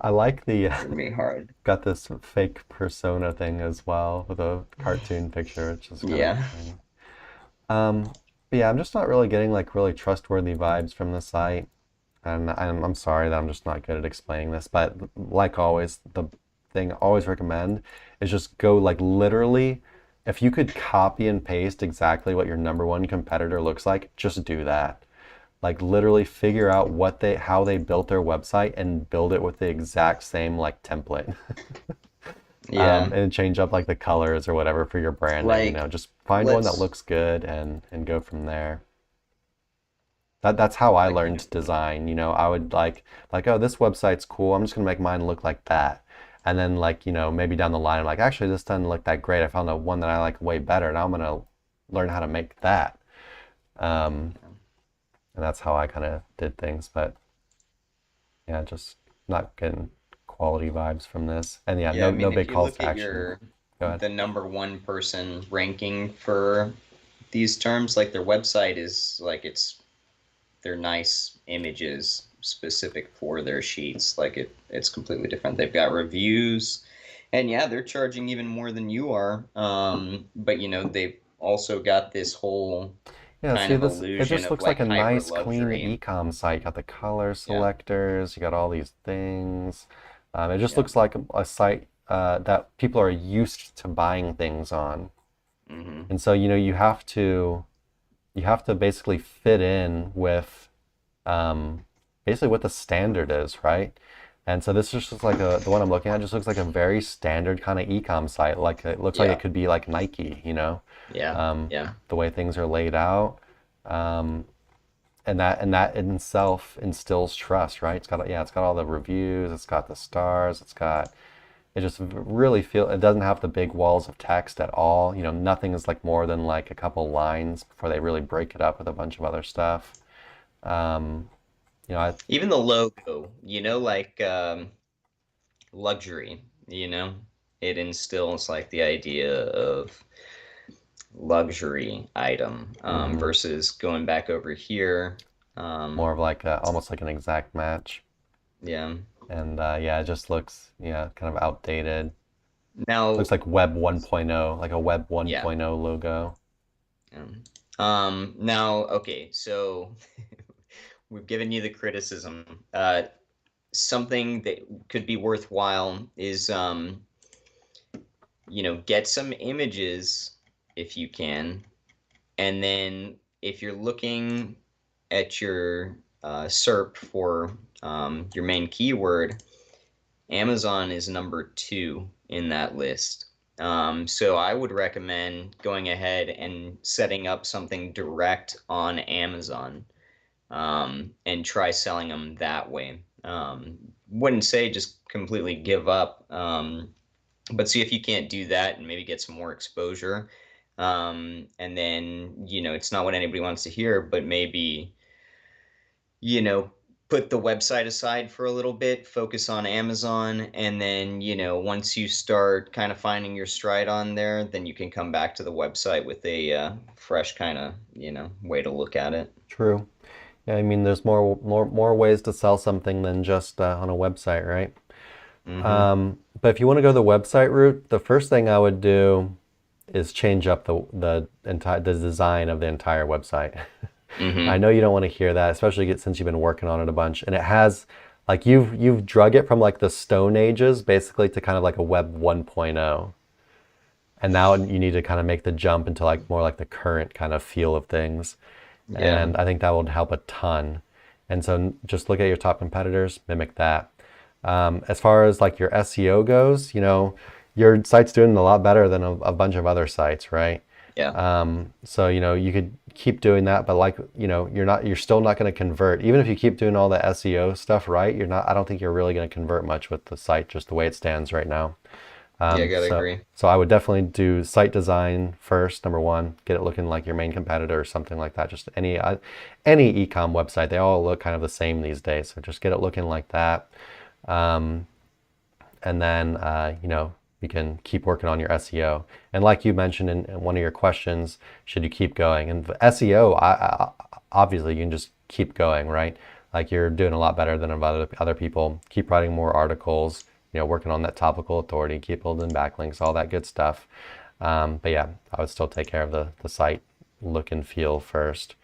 I like the, it's gonna be hard. got this fake persona thing as well with a cartoon picture, which is kind of Yeah. funny. Um, but yeah, I'm just not really getting like really trustworthy vibes from the site. And I'm sorry that I'm just not good at explaining this, but like always, the thing I always recommend is just go like literally, if you could copy and paste exactly what your number one competitor looks like, just do that. Like literally figure out how they built their website and build it with the exact same like template. Yeah. And change up like the colors or whatever for your branding, Like, just find one that let's looks good and go from there. That's how I like, learned design. I would oh, this website's cool. I'm just gonna make mine look like that. And then maybe down the line, I'm like, actually, this doesn't look that great. I found a one that I like way better. Now I'm gonna learn how to make that. Um, and that's how I kind of did things. But yeah, just not getting quality vibes from this. And yeah, yeah, I no mean, if big you calls look to at action. your Go ahead. the number one person ranking for these terms, like their website is like they're nice images specific for their sheets. Like it's completely different. They've got reviews, and yeah, they're charging even more than you are. But they've also got this whole Yeah, kind see of this, it illusion just of looks like like a hyper nice, clean luxury. e-com site. You got the color Yeah, selectors, you got all these things. It just yeah. looks like a site that people are used to buying things on. Hmm. And so, you have to basically fit in with basically what the standard is, right? And so this just looks like the one I'm looking at just looks like a very standard kind of e-com site. Like it looks like it Yeah, could be like Nike, yeah, um, yeah. the way things are laid out. Um, and that in itself instills trust, right? It's got all the reviews, it's got the stars, it just really it doesn't have the big walls of text at all. Nothing is like more than like a couple lines before they really break it up with a bunch of other stuff. Um, you know, I, Even the logo, like luxury, it instills like the idea of luxury item mhm, versus going back over here. more Um, of like almost like an exact match. yeah. And yeah, it just looks kind of outdated. Looks Now, like Web 1.0, like a Web yeah. 1.0 logo. Yeah. Now, okay, so we've given you the criticism. Something that could be worthwhile is, get some images if you can. And then if you're looking at your SERP for your main keyword, Amazon is number 2 in that list. So I would recommend going ahead and setting up something direct on Amazon and try selling them that way. Wouldn't say just completely give up, but see if you can't do that and maybe get some more exposure. And then, it's not what anybody wants to hear, but maybe you know, put the website aside for a little bit, focus on Amazon, and then, once you start kind of finding your stride on there, then you can come back to the website with a fresh kind of, way to look at it. True. Yeah, I mean, there's more ways to sell something than just on a website, right? Mm-hmm. But if you want to go the website route, the first thing I would do is change up the design of the entire website. I Mm-hmm. know you don't want to hear that, especially since you've been working on it a bunch, and it has like you've drug it from like the Stone Ages basically to kind of like a Web 1.0. And now you need to kind of make the jump into like more like the current kind of feel of things. Yeah. And I think that will help a ton. And so just look at your top competitors, mimic that. As far as like your SEO goes, your site's doing a lot better than a bunch of other sites, right? Yeah. So you could keep doing that, but like you're still not going to convert. Even if you keep doing all the SEO stuff right, I don't think you're really going to convert much with the site just the way it stands right now. Yeah, I gotta So agree. so I would definitely do site design first, number one, get it looking like your main competitor or something like that. Just any e-com website, they all look kind of the same these days. So just get it looking like that. Um, and then you can keep working on your SEO. And like you mentioned in one of your questions, should you keep going? And the SEO, obviously, you can just keep going, right? Like you're doing a lot better than other people. Keep writing more articles, working on that topical authority, keep building backlinks, all that good stuff. But yeah, I would still take care of the site look and feel first.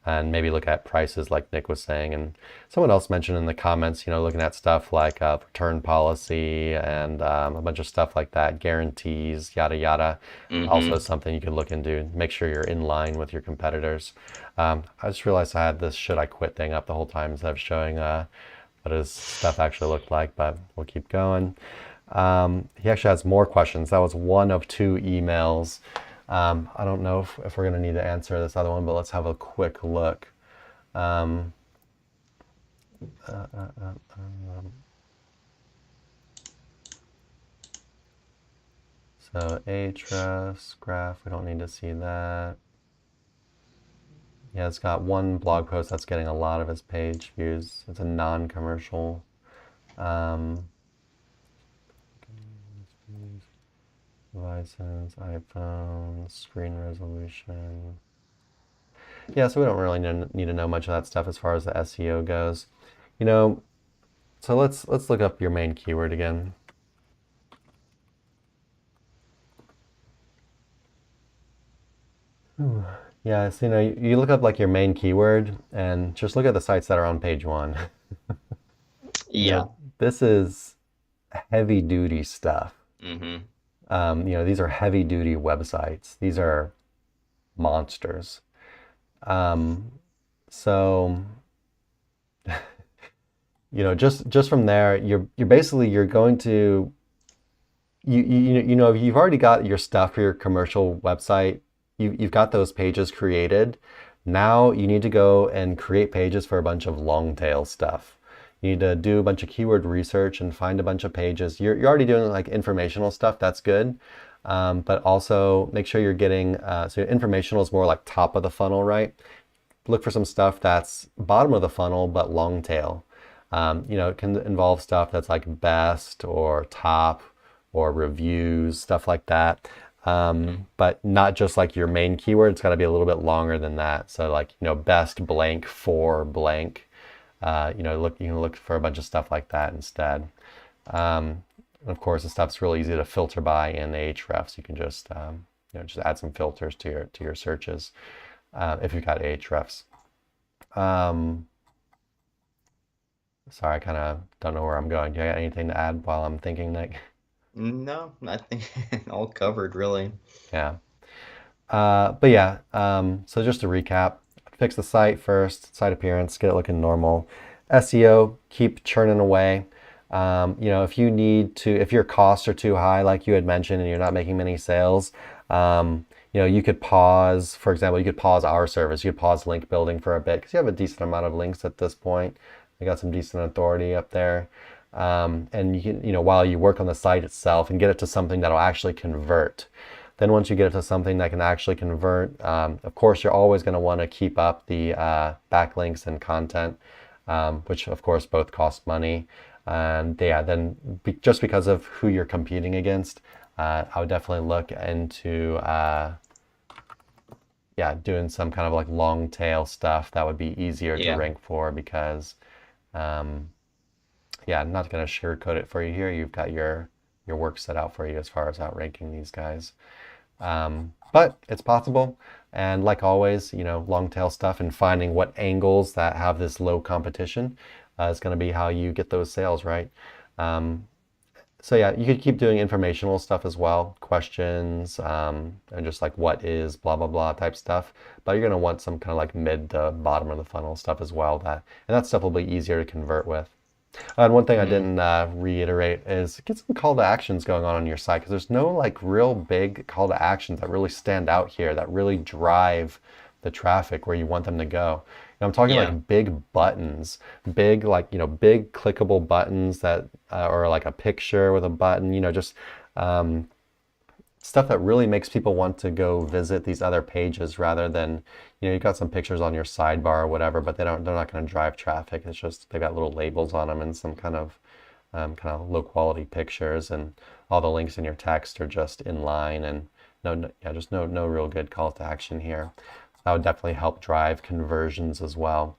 and maybe look at prices like Nick was saying. And someone else mentioned in the comments, looking at stuff like return policy and a bunch of stuff like that, guarantees, yada yada. Also Mm-hmm. something you can look into, make sure you're in line with your competitors. I just realized I had this should I quit thing up the whole time instead of showing what his stuff actually looked like, but we'll keep going. He actually has more questions. That was one of two emails. I don't know if we're going to need to answer this other one, but let's have a quick look. Um, so Ahrefs graph, we don't need to see that. Yeah, it's got one blog post that's getting a lot of his page views. It's a non-commercial. Devices, iPhone, screen resolution. Yeah, so we don't really need to know much of that stuff as far as the SEO goes. So let's look up your main keyword again. Yeah, so you look up like your main keyword and just look at the sites that are on page one. Yeah. This is heavy duty stuff. Mm-hmm. These are heavy duty websites. These are monsters. So just from there, you're going to if you've already got your stuff for your commercial website, you've got those pages created. Now you need to go and create pages for a bunch of long tail stuff. You need to do a bunch of keyword research and find a bunch of pages. You're already doing like informational stuff, that's good. But also make sure you're getting, so informational is more like top of the funnel, right? Look for some stuff that's bottom of the funnel, but long tail. It can involve stuff that's like best or top or reviews, stuff like that. But not just like your main keyword. It's got to be a little bit longer than that. So like, best blank for blank. You can look for a bunch of stuff like that instead. Of course, the stuff's really easy to filter by in Ahrefs. You can just just add some filters to your searches if you've got Ahrefs. Sorry, I kind of don't know where I'm going. Do you got anything to add while I'm thinking, Nick? No, I think all covered, really. Yeah. But yeah, so just to recap, fix the site first, site appearance, get it looking normal. SEO, keep churning away. If your costs are too high, like you had mentioned, and you're not making many sales, you could pause, for example, you could pause our service. You could pause link building for a bit because you have a decent amount of links at this point. You got some decent authority up there. And you can, while you work on the site itself and get it to something that'll actually convert. Then once you get it to something that can actually convert, of course, you're always going to want to keep up the backlinks and content, which of course both cost money. And yeah, just because of who you're competing against, I would definitely look into doing some kind of like long tail stuff that would be easier to rank for because I'm not going to sugarcoat it for you here. You've got your work set out for you as far as outranking these guys. But it's possible. And like always, long tail stuff and finding what angles that have this low competition is going to be how you get those sales, right? So yeah, you could keep doing informational stuff as well, questions, and just like what is blah, blah, blah type stuff. But you're going to want some kind of like mid to bottom of the funnel stuff as well. And that stuff will be easier to convert with. And one thing I didn't reiterate is get some call to actions going on your site because there's no like real big call to actions that really stand out here that really drive the traffic where you want them to go. I'm talking like big buttons, big big clickable buttons that or like a picture with a button, just stuff that really makes people want to go visit these other pages rather than, you've got some pictures on your sidebar or whatever, but they're not going to drive traffic. It's just they've got little labels on them and some kind of low quality pictures, and all the links in your text are just in line and no real good call to action here. That would definitely help drive conversions as well.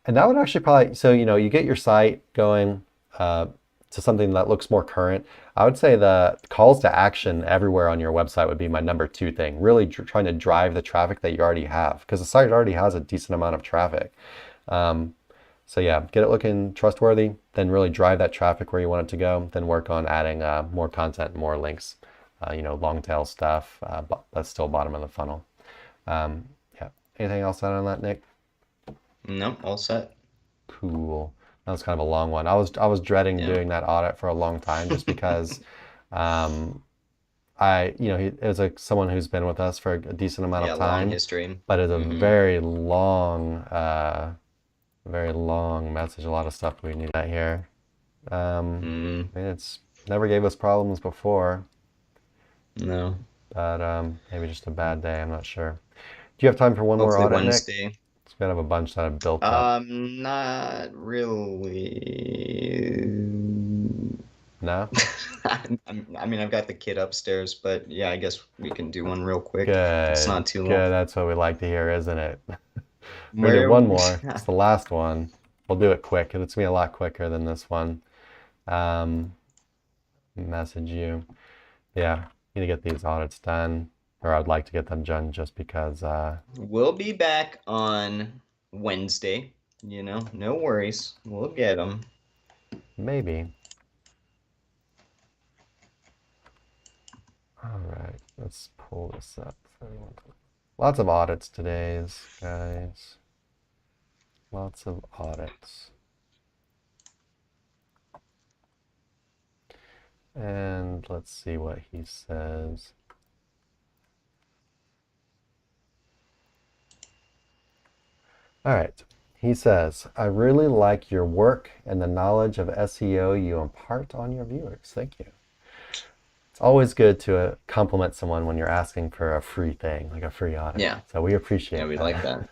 And that would actually probably, so you get your site going, to something that looks more current, I would say the calls to action everywhere on your website would be my number two thing. Really trying to drive the traffic that you already have, because the site already has a decent amount of traffic. So yeah, get it looking trustworthy, then really drive that traffic where you want it to go, then work on adding more content, more links, long tail stuff, but that's still bottom of the funnel. Yeah. Anything else on that, Nick? No, all set. Cool. That was kind of a long one. I was dreading Yeah. doing that audit for a long time just because um, it was like someone who's been with us for a decent amount of Yeah, long time, history. but it's a Mm-hmm. very long message. A lot of stuff we need that here. Mm, I mean, it's never gave us problems before, no. but maybe just a bad day. I'm not sure. Do you have time for one more Hopefully audit, Nick? Wednesday. It's kind of a bunch that have built up. Not really. No? I mean, I've got the kid upstairs, but yeah, I guess we can do one real quick. It's Good. not too long. Good. That's what we like to hear, isn't it? We're gonna do Where, one more. It's the last one. We'll do it quick. It's gonna be a lot quicker than this one. Um, Message you. Yeah, need to get these audits done, or I'd like to get them done just because we'll be back on Wednesday. No worries. We'll get them. maybe. All right, let's pull this up. Lots of audits today, guys. Lots of audits. And let's see what he says. All right. He says, I really like your work and the knowledge of SEO you impart on your viewers. Thank you. It's always good to compliment someone when you're asking for a free thing, like a free audit. Yeah. So we Yeah, appreciate we that. like that.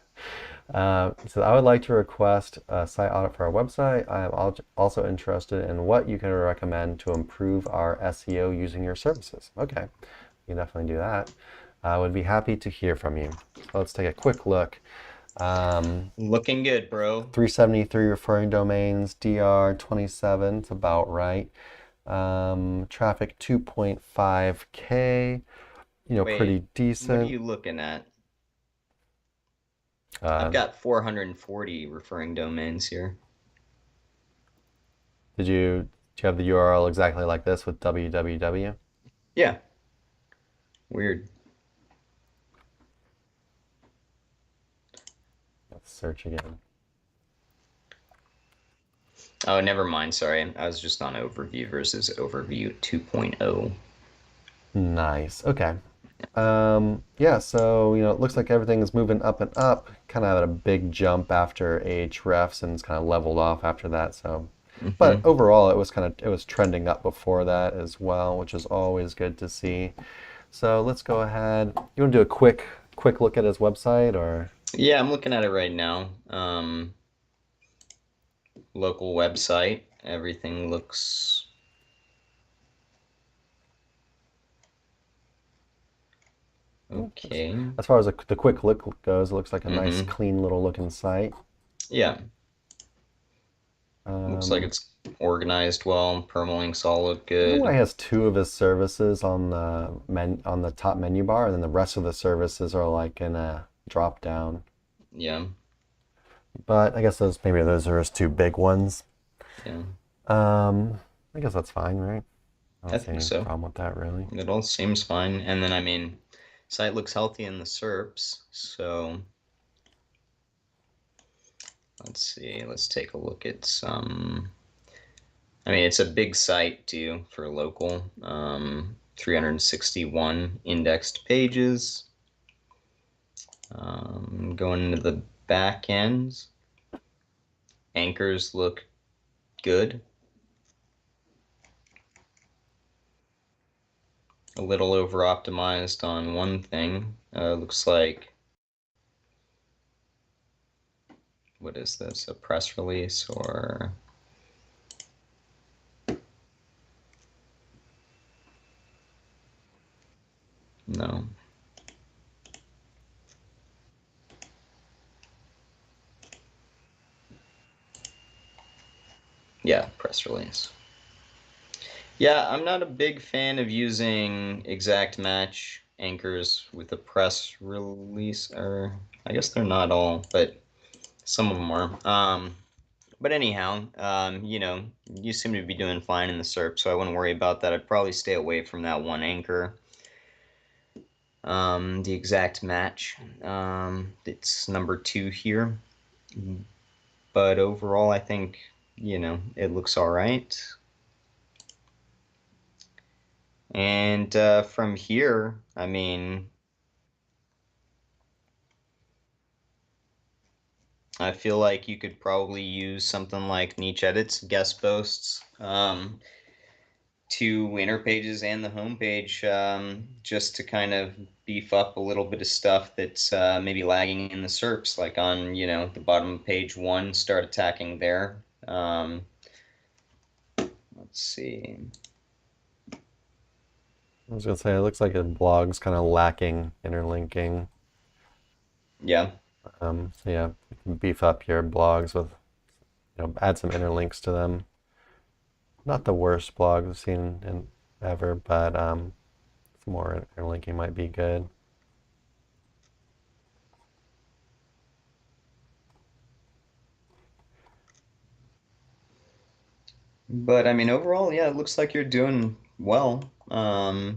So I would like to request a site audit for our website. I am also interested in what you can recommend to improve our SEO using your services. Okay, you can definitely do that. I would be happy to hear from you. So let's take a quick look. Looking good, bro. 373 referring domains, DR 27, it's about right. Traffic 2.5K, pretty Wait, what are decent. you looking at? Uh, I've got 440 referring domains here. do you have the URL exactly like this with www? Yeah, weird. Let's search again. Oh, never mind. Sorry. I was just on overview versus overview 2.0. Nice. Okay. Yeah, so it looks like everything is moving up and up, kind of at a big jump after Ahrefs, and it's kind of leveled off after that. So, but Mm-hmm. overall, it was trending up before that as well, which is always good to see. So let's go ahead. You want to do a quick look at his website, or? Yeah, I'm looking at it right now. Local website. Everything looks okay. As far as the quick look goes, it looks like a nice, Mm-hmm. clean little looking site. Yeah, looks like Um, it's organized well. Permalinks all look I know why good. he has two of his services on the top menu bar, and then the rest of the services are like in a drop down. Yeah, But I guess maybe those are his two big ones. yeah. I guess that's fine, right? I I don't see think any so. problem with that really. It all seems fine. And then, I mean, site looks healthy in the SERPs. So let's see. Let's take a look at some. I mean, it's a big site too for local. 361 indexed pages. Going into the back ends, anchors look good. A little over optimized on one thing. Looks like, what is this? A press release or no? Yeah, press release. Yeah, I'm not a big fan of using exact match anchors with a press release, or I guess they're not all, but some of them are. But anyhow, you seem to be doing fine in the SERP, so I wouldn't worry about that. I'd probably stay away from that one anchor. The exact match. It's number 2 here. But overall, I think, it looks all right. And from here, I mean, I feel like you could probably use something like niche edits, guest posts, to inner pages and the homepage, just to kind of beef up a little bit of stuff that's maybe lagging in the SERPs, like on, the bottom of page 1, start attacking there. Let's see. I was gonna say it looks like a blog's kind of lacking interlinking. Yeah. So yeah, you can beef up your blogs with, add some interlinks to them. Not the worst blog I've seen in ever, but some more interlinking might be good. But I mean, overall, yeah, it looks like you're doing well. I'd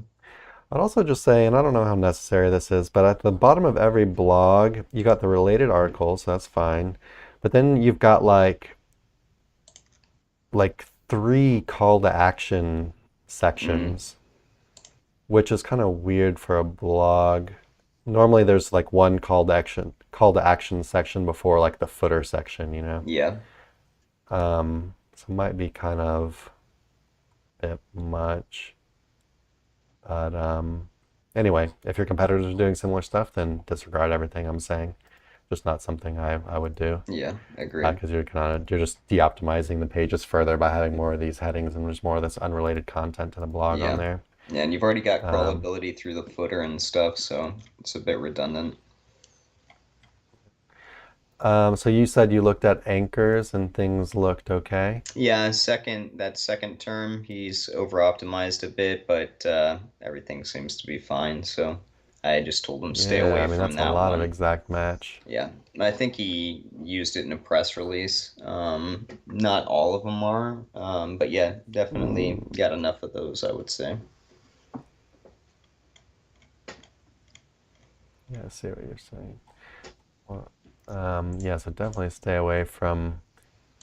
also just say, and I don't know how necessary this is, but at the bottom of every blog, you got the related articles, so that's fine. But then you've got like 3 call to action sections, which is kind of weird for a blog. Normally there's like one call to action section before like the footer section, Yeah. So it might be kind of a bit much. But anyway, if your competitors are doing similar stuff, then disregard everything I'm saying. Just not something I would do. Yeah, agreed. Because you're just de-optimizing the pages further by having more of these headings and there's more of this unrelated content to the blog on Yeah. there. Yeah, and you've already got Um, crawlability through the footer and stuff, so it's a bit redundant. so you said you looked at anchors and things looked okay. Yeah, that second term, he's over optimized a bit, but everything seems to be fine, so I just told him stay Yeah, away I mean from that's a that lot of one. exact match. Yeah, I think he used it in a press release. Not all of them are, but yeah, definitely got enough of those, I would say. Yeah, I see what you're saying. Well, yeah, so definitely stay away from.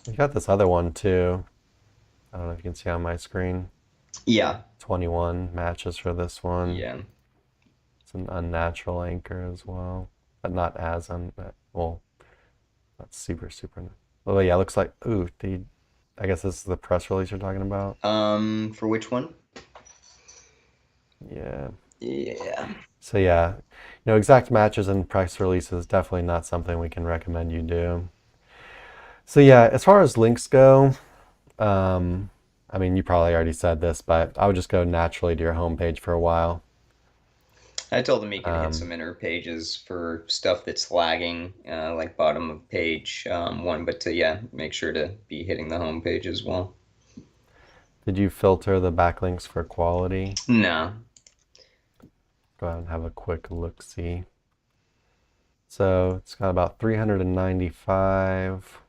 You got this other one too. I don't know if you can see on my screen. Yeah, 21 matches for this one. yeah. It's an unnatural anchor as well, but not as well, not super super. Oh yeah, looks like ooh. I guess this is the press release you're talking about. For which one? Yeah. Yeah. So yeah, exact matches and press releases definitely not something we can recommend you do. So yeah, as far as links go, I mean, you probably already said this, but I would just go naturally to your homepage for a while. I told him he could hit Um, some inner pages for stuff that's lagging, like bottom of page 1, but yeah, make sure to be hitting the home page as well. did you filter the backlinks for quality? No. Go ahead and have a quick look-see. So it's got about 395.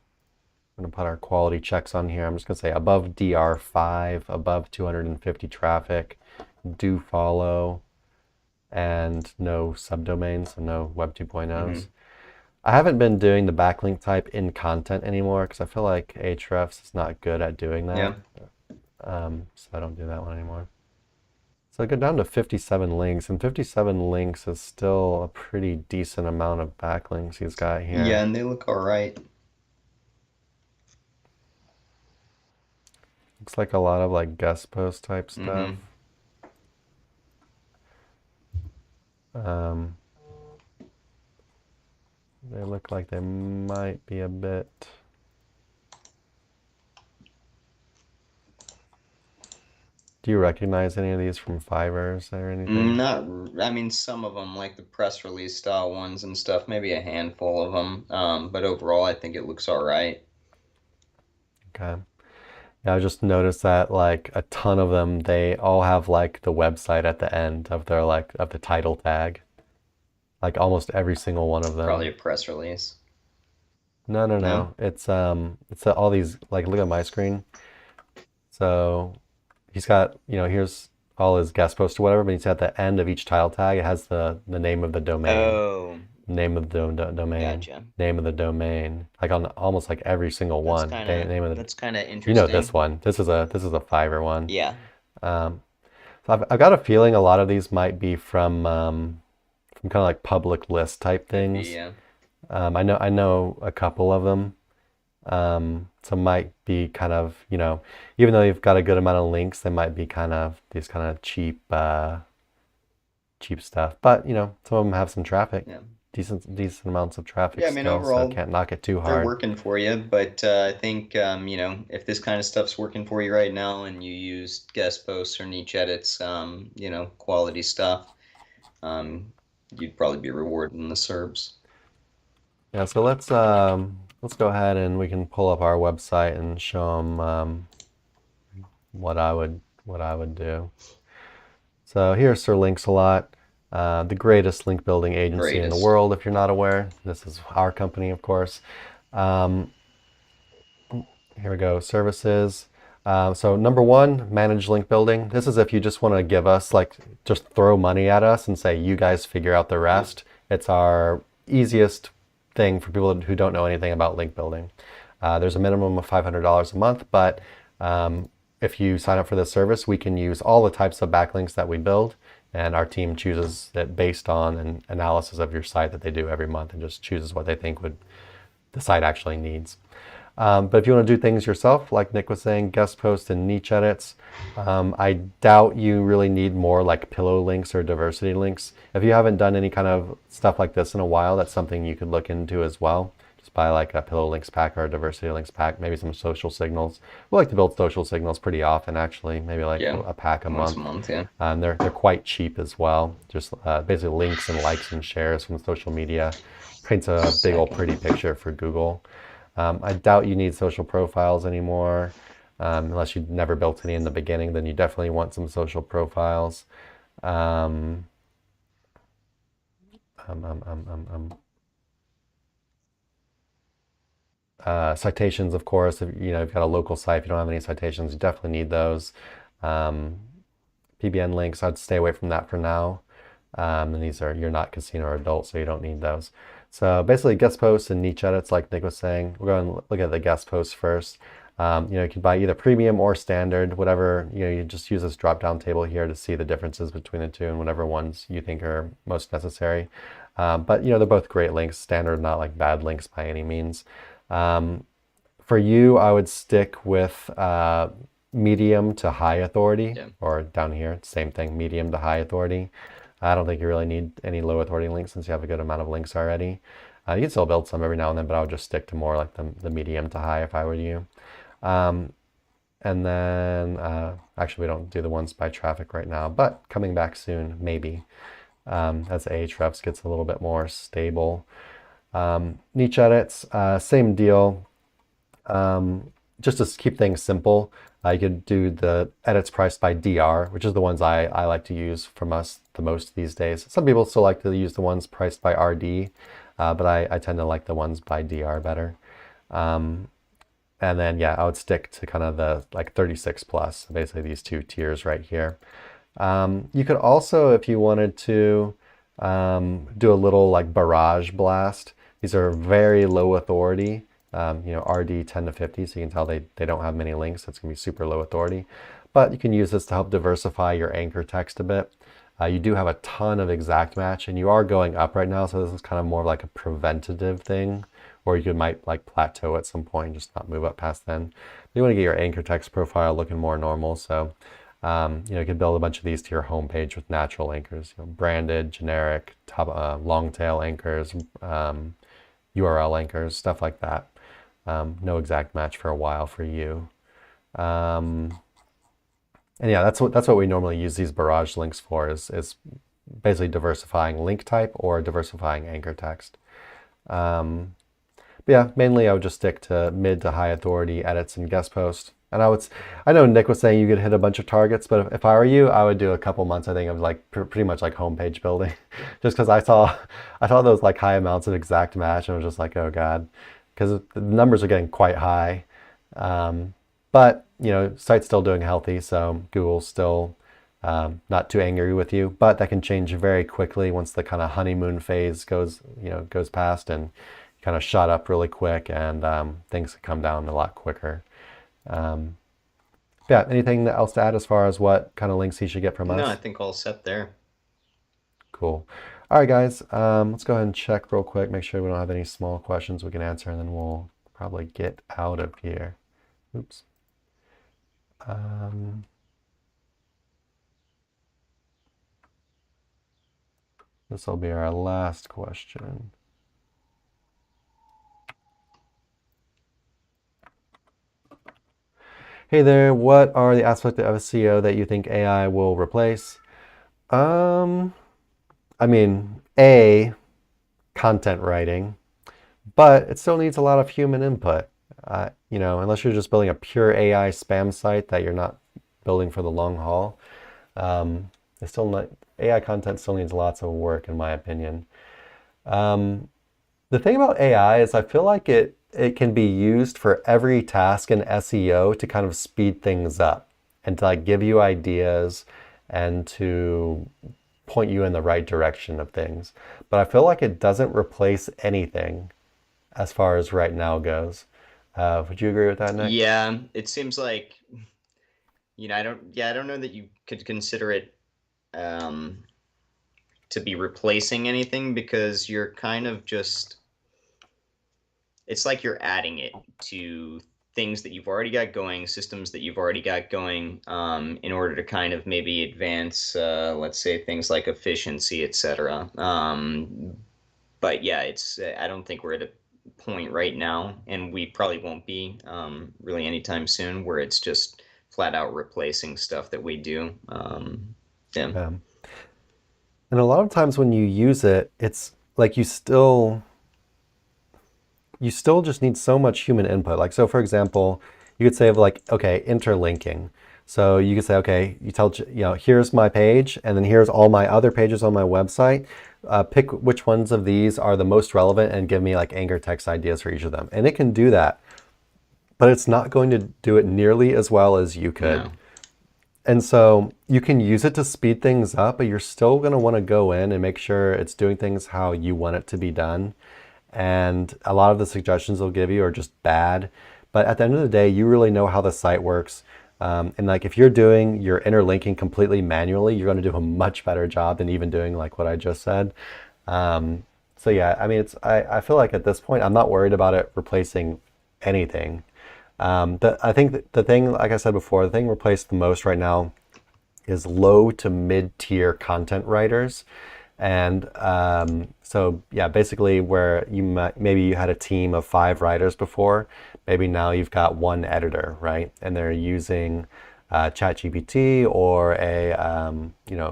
I'm going to put our quality checks on here. I'm just going to say above DR5, above 250 traffic, do follow, and no subdomains, so no Web 2.0s. I haven't been doing the backlink type in content anymore because I feel like Ahrefs is not good at doing that. Yeah. So I don't do that one anymore. So I go down to 57 links, and 57 links is still a pretty decent amount of backlinks he's got here. Yeah, and they look all right. Looks like a lot of like guest post type stuff. They look like they might be a bit. Do you recognize any of these from Fivers or anything? I mean, some of them, like the press release style ones and stuff, maybe a handful of them. But overall, I think it looks all right. Okay. Yeah, I just noticed that like a ton of them, they all have like the website at the end of their like of the title tag. Like almost every single one of Probably them. a press release. No, no, No? no. It's all these like look at my screen. So he's got, here's all his guest posts or whatever, but he's at the end of each title tag. It has the name of the domain, Oh, name of the domain, gotcha. name of the domain, like on almost like every single one. Name of the, That's kind of this interesting. one. This is a Fiverr one. Yeah, Um, so I've got a feeling a lot of these might be from kind of like public list type could be, things. yeah. I know a couple of them. So might be kind of, even though you've got a good amount of links, they might be kind of these kind of cheap stuff. But, some of them have some traffic, Yeah. decent amounts of traffic Yeah, I mean, still, so overall, can't knock it too they're hard. working for you, but I think, if this kind of stuff's working for you right now and you use guest posts or niche edits, quality stuff, um, you'd probably be rewarded in the SERPs. Yeah, so let's go ahead and we can pull up our website and show them what I would do. So here's Sir Links-a-Lot, the greatest link building agency in the Greatest. world, if you're not aware. This is our company, of course. Um, Here we go, services. So number one, manage link building. This is if you just want to give us, like, just throw money at us and say, you guys figure out the rest. It's our easiest thing for people who don't know anything about link building. There's a minimum of $500 a month, but if you sign up for this service, we can use all the types of backlinks that we build, and our team chooses it based on an analysis of your site that they do every month and just chooses what they think the site actually needs. But if you want to do things yourself, like Nick was saying, guest posts and niche edits, I doubt you really need more like pillow links or diversity links. If you haven't done any kind of stuff like this in a while, that's something you could look into as well. Just buy like a pillow links pack or a diversity links pack, maybe some social signals. We like to build social signals pretty often, actually, maybe like Yeah, a pack a once a month. month, yeah. They're quite cheap as well. Just basically links and likes and shares from social media. Paints a big old pretty picture for Google. I doubt you need social profiles anymore, unless you never built any in the beginning. Then you definitely want some social profiles. Um, um, um, um, um, um. Citations, of course. If you've got a local site, if you don't have any citations, you definitely need those. Um, PBN links, I'd stay away from that for now. And you're not casino or adult, so you don't need those. So basically guest posts and niche edits, like Nick was saying. We're going to look at the guest posts first. You can buy either premium or standard, whatever, you just use this drop down table here to see the differences between the two and whatever ones you think are most necessary. But they're both great links. Standard, not like bad links by any means. For you, I would stick with medium to high authority, Yeah. or down here, same thing, medium to high authority. I don't think you really need any low authority links since you have a good amount of links already. You can still build some every now and then, but I would just stick to more like the medium to high if I were you. And then, actually, we don't do the ones by traffic right now, but coming back soon, maybe, as Ahrefs gets a little bit more stable. Niche edits, same deal. Just to keep things simple, you could do the edits priced by DR, which is the ones I like to use from us the most these days. Some people still like to use the ones priced by RD, but I tend to like the ones by DR better. And then, yeah, I would stick to kind of the like 36 plus, basically these two tiers right here. You could also, if you wanted to, do a little like barrage blast. These are very low authority. RD 10 to 50, so you can tell they don't have many links. It's going to be super low authority. But you can use this to help diversify your anchor text a bit. You do have a ton of exact match, and you are going up right now, so this is kind of more like a preventative thing, or you might like plateau at some point, just not move up past then. You want to get your anchor text profile looking more normal, so you can build a bunch of these to your homepage with natural anchors, branded, generic, top, long tail anchors, URL anchors, stuff like that. No exact match for a while for you. And yeah, that's what we normally use these barrage links for, is basically diversifying link type or diversifying anchor text. But yeah, mainly I would just stick to mid to high authority edits and guest posts. And I know Nick was saying you could hit a bunch of targets, but if I were you, I would do a couple months, I think, of like pretty much like homepage building, just because I saw those like high amounts of exact match, and I was just like, oh God, because the numbers are getting quite high. But site's still doing healthy, so Google's still not too angry with you. But that can change very quickly once the kind of honeymoon phase goes past, and kind of shot up really quick, and things can come down a lot quicker. Um, yeah, anything else to add as far as what kind of links he should get from No, I us? think all set there. Cool. All right, guys, let's go ahead and check real quick, make sure we don't have any small questions we can answer, and then we'll probably get out of here. Oops. This will be our last question. Hey there, what are the aspects of SEO that you think AI will replace? Um, I mean, content writing, but it still needs a lot of human input. Unless you're just building a pure AI spam site that you're not building for the long haul, it's still not, AI content still needs lots of work, in my opinion. The thing about AI is I feel like it can be used for every task in SEO to kind of speed things up and to like give you ideas and to point you in the right direction of things. But I feel like it doesn't replace anything as far as right now goes. Would you agree with that, Nick? Yeah, it seems like, I don't know that you could consider it um, to be replacing anything because you're kind of just, it's like you're adding it to things that you've already got going, systems that you've already got going, in order to kind of maybe advance, let's say, things like efficiency, etc. But yeah, I don't think we're at a point right now, and we probably won't be really anytime soon, where it's just flat out replacing stuff that we do. Yeah. Um, and a lot of times when you use it, it's like you still just need so much human input. Like, so for example, you could say like, okay, interlinking. So you could say, okay, you tell, here's my page, and then here's all my other pages on my website. Pick which ones of these are the most relevant and give me like anchor text ideas for each of them. And it can do that, but it's not going to do it nearly as well as you could. No. And so you can use it to speed things up, but you're still going to want to go in and make sure it's doing things how you want it to be done. And a lot of the suggestions they'll give you are just bad. But at the end of the day, you really know how the site works. And like if you're doing your interlinking completely manually, you're going to do a much better job than even doing like what I just said. So yeah, I mean, I feel like at this point, I'm not worried about it replacing anything. I think the thing, like I said before, the thing replaced the most right now is low to mid-tier content writers. And so yeah, basically where maybe you had a team of 5 writers before, maybe now you've got one editor, right? And they're using ChatGPT or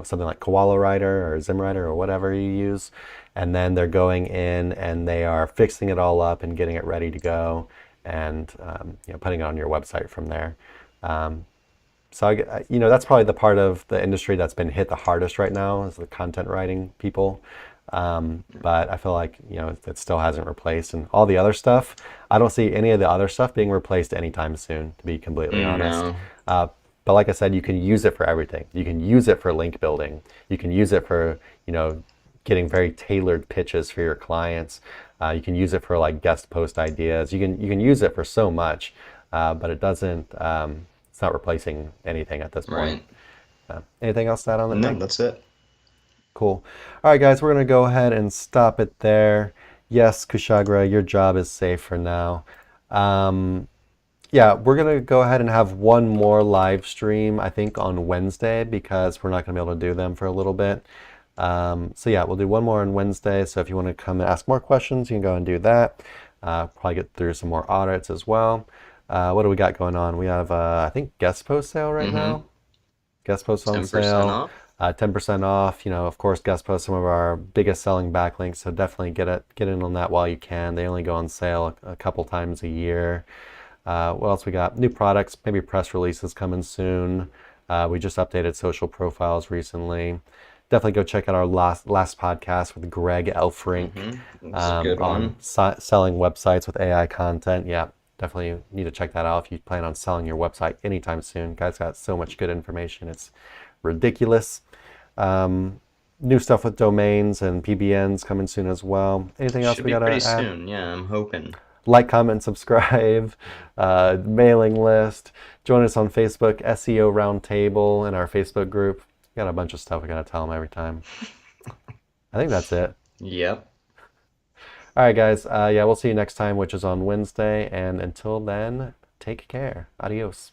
something like Koala Writer or ZimWriter or whatever you use. And then they're going in and they are fixing it all up and getting it ready to go, and putting it on your website from there. So that's probably the part of the industry that's been hit the hardest right now is the content writing people. But I feel like it still hasn't replaced, and all the other stuff. I don't see any of the other stuff being replaced anytime soon, to be completely honest. No. But like I said, you can use it for everything. You can use it for link building. You can use it for getting very tailored pitches for your clients. You can use it for like guest post ideas. You can use it for so much, but it doesn't. It's not replacing anything at this point. Right. Anything else to add on that, No, Nick? that's it. Cool. All right, guys, we're going to go ahead and stop it there. Yes, Kushagra, your job is safe for now. Yeah, we're going to go ahead and have one more live stream, I think, on Wednesday, because we're not going to be able to do them for a little bit. So yeah, we'll do one more on Wednesday. So if you want to come and ask more questions, you can go and do that. Probably get through some more audits as well. What do we got going on? We have, I think, guest post sale right now. Guest posts on 10% sale. off. 10% off. Of course, guest posts, some of our biggest selling backlinks. So definitely get in on that while you can. They only go on sale a couple times a year. What else we got? New products, maybe press releases coming soon. We just updated social profiles recently. Definitely go check out our last podcast with Greg Elfrink That's a good on one. selling websites with AI content. Yeah, definitely need to check that out if you plan on selling your website anytime soon. Guys got so much good information. It's ridiculous. New stuff with domains and PBNs coming soon as well. Anything else Should we be pretty gotta add? soon. Yeah, I'm hoping. Like, comment, subscribe, mailing list. Join us on Facebook, SEO Roundtable, in our Facebook group. We got a bunch of stuff we gotta tell them every time. I think that's it. Yep. All right, guys. Yeah, we'll see you next time, which is on Wednesday. And until then, take care. Adios.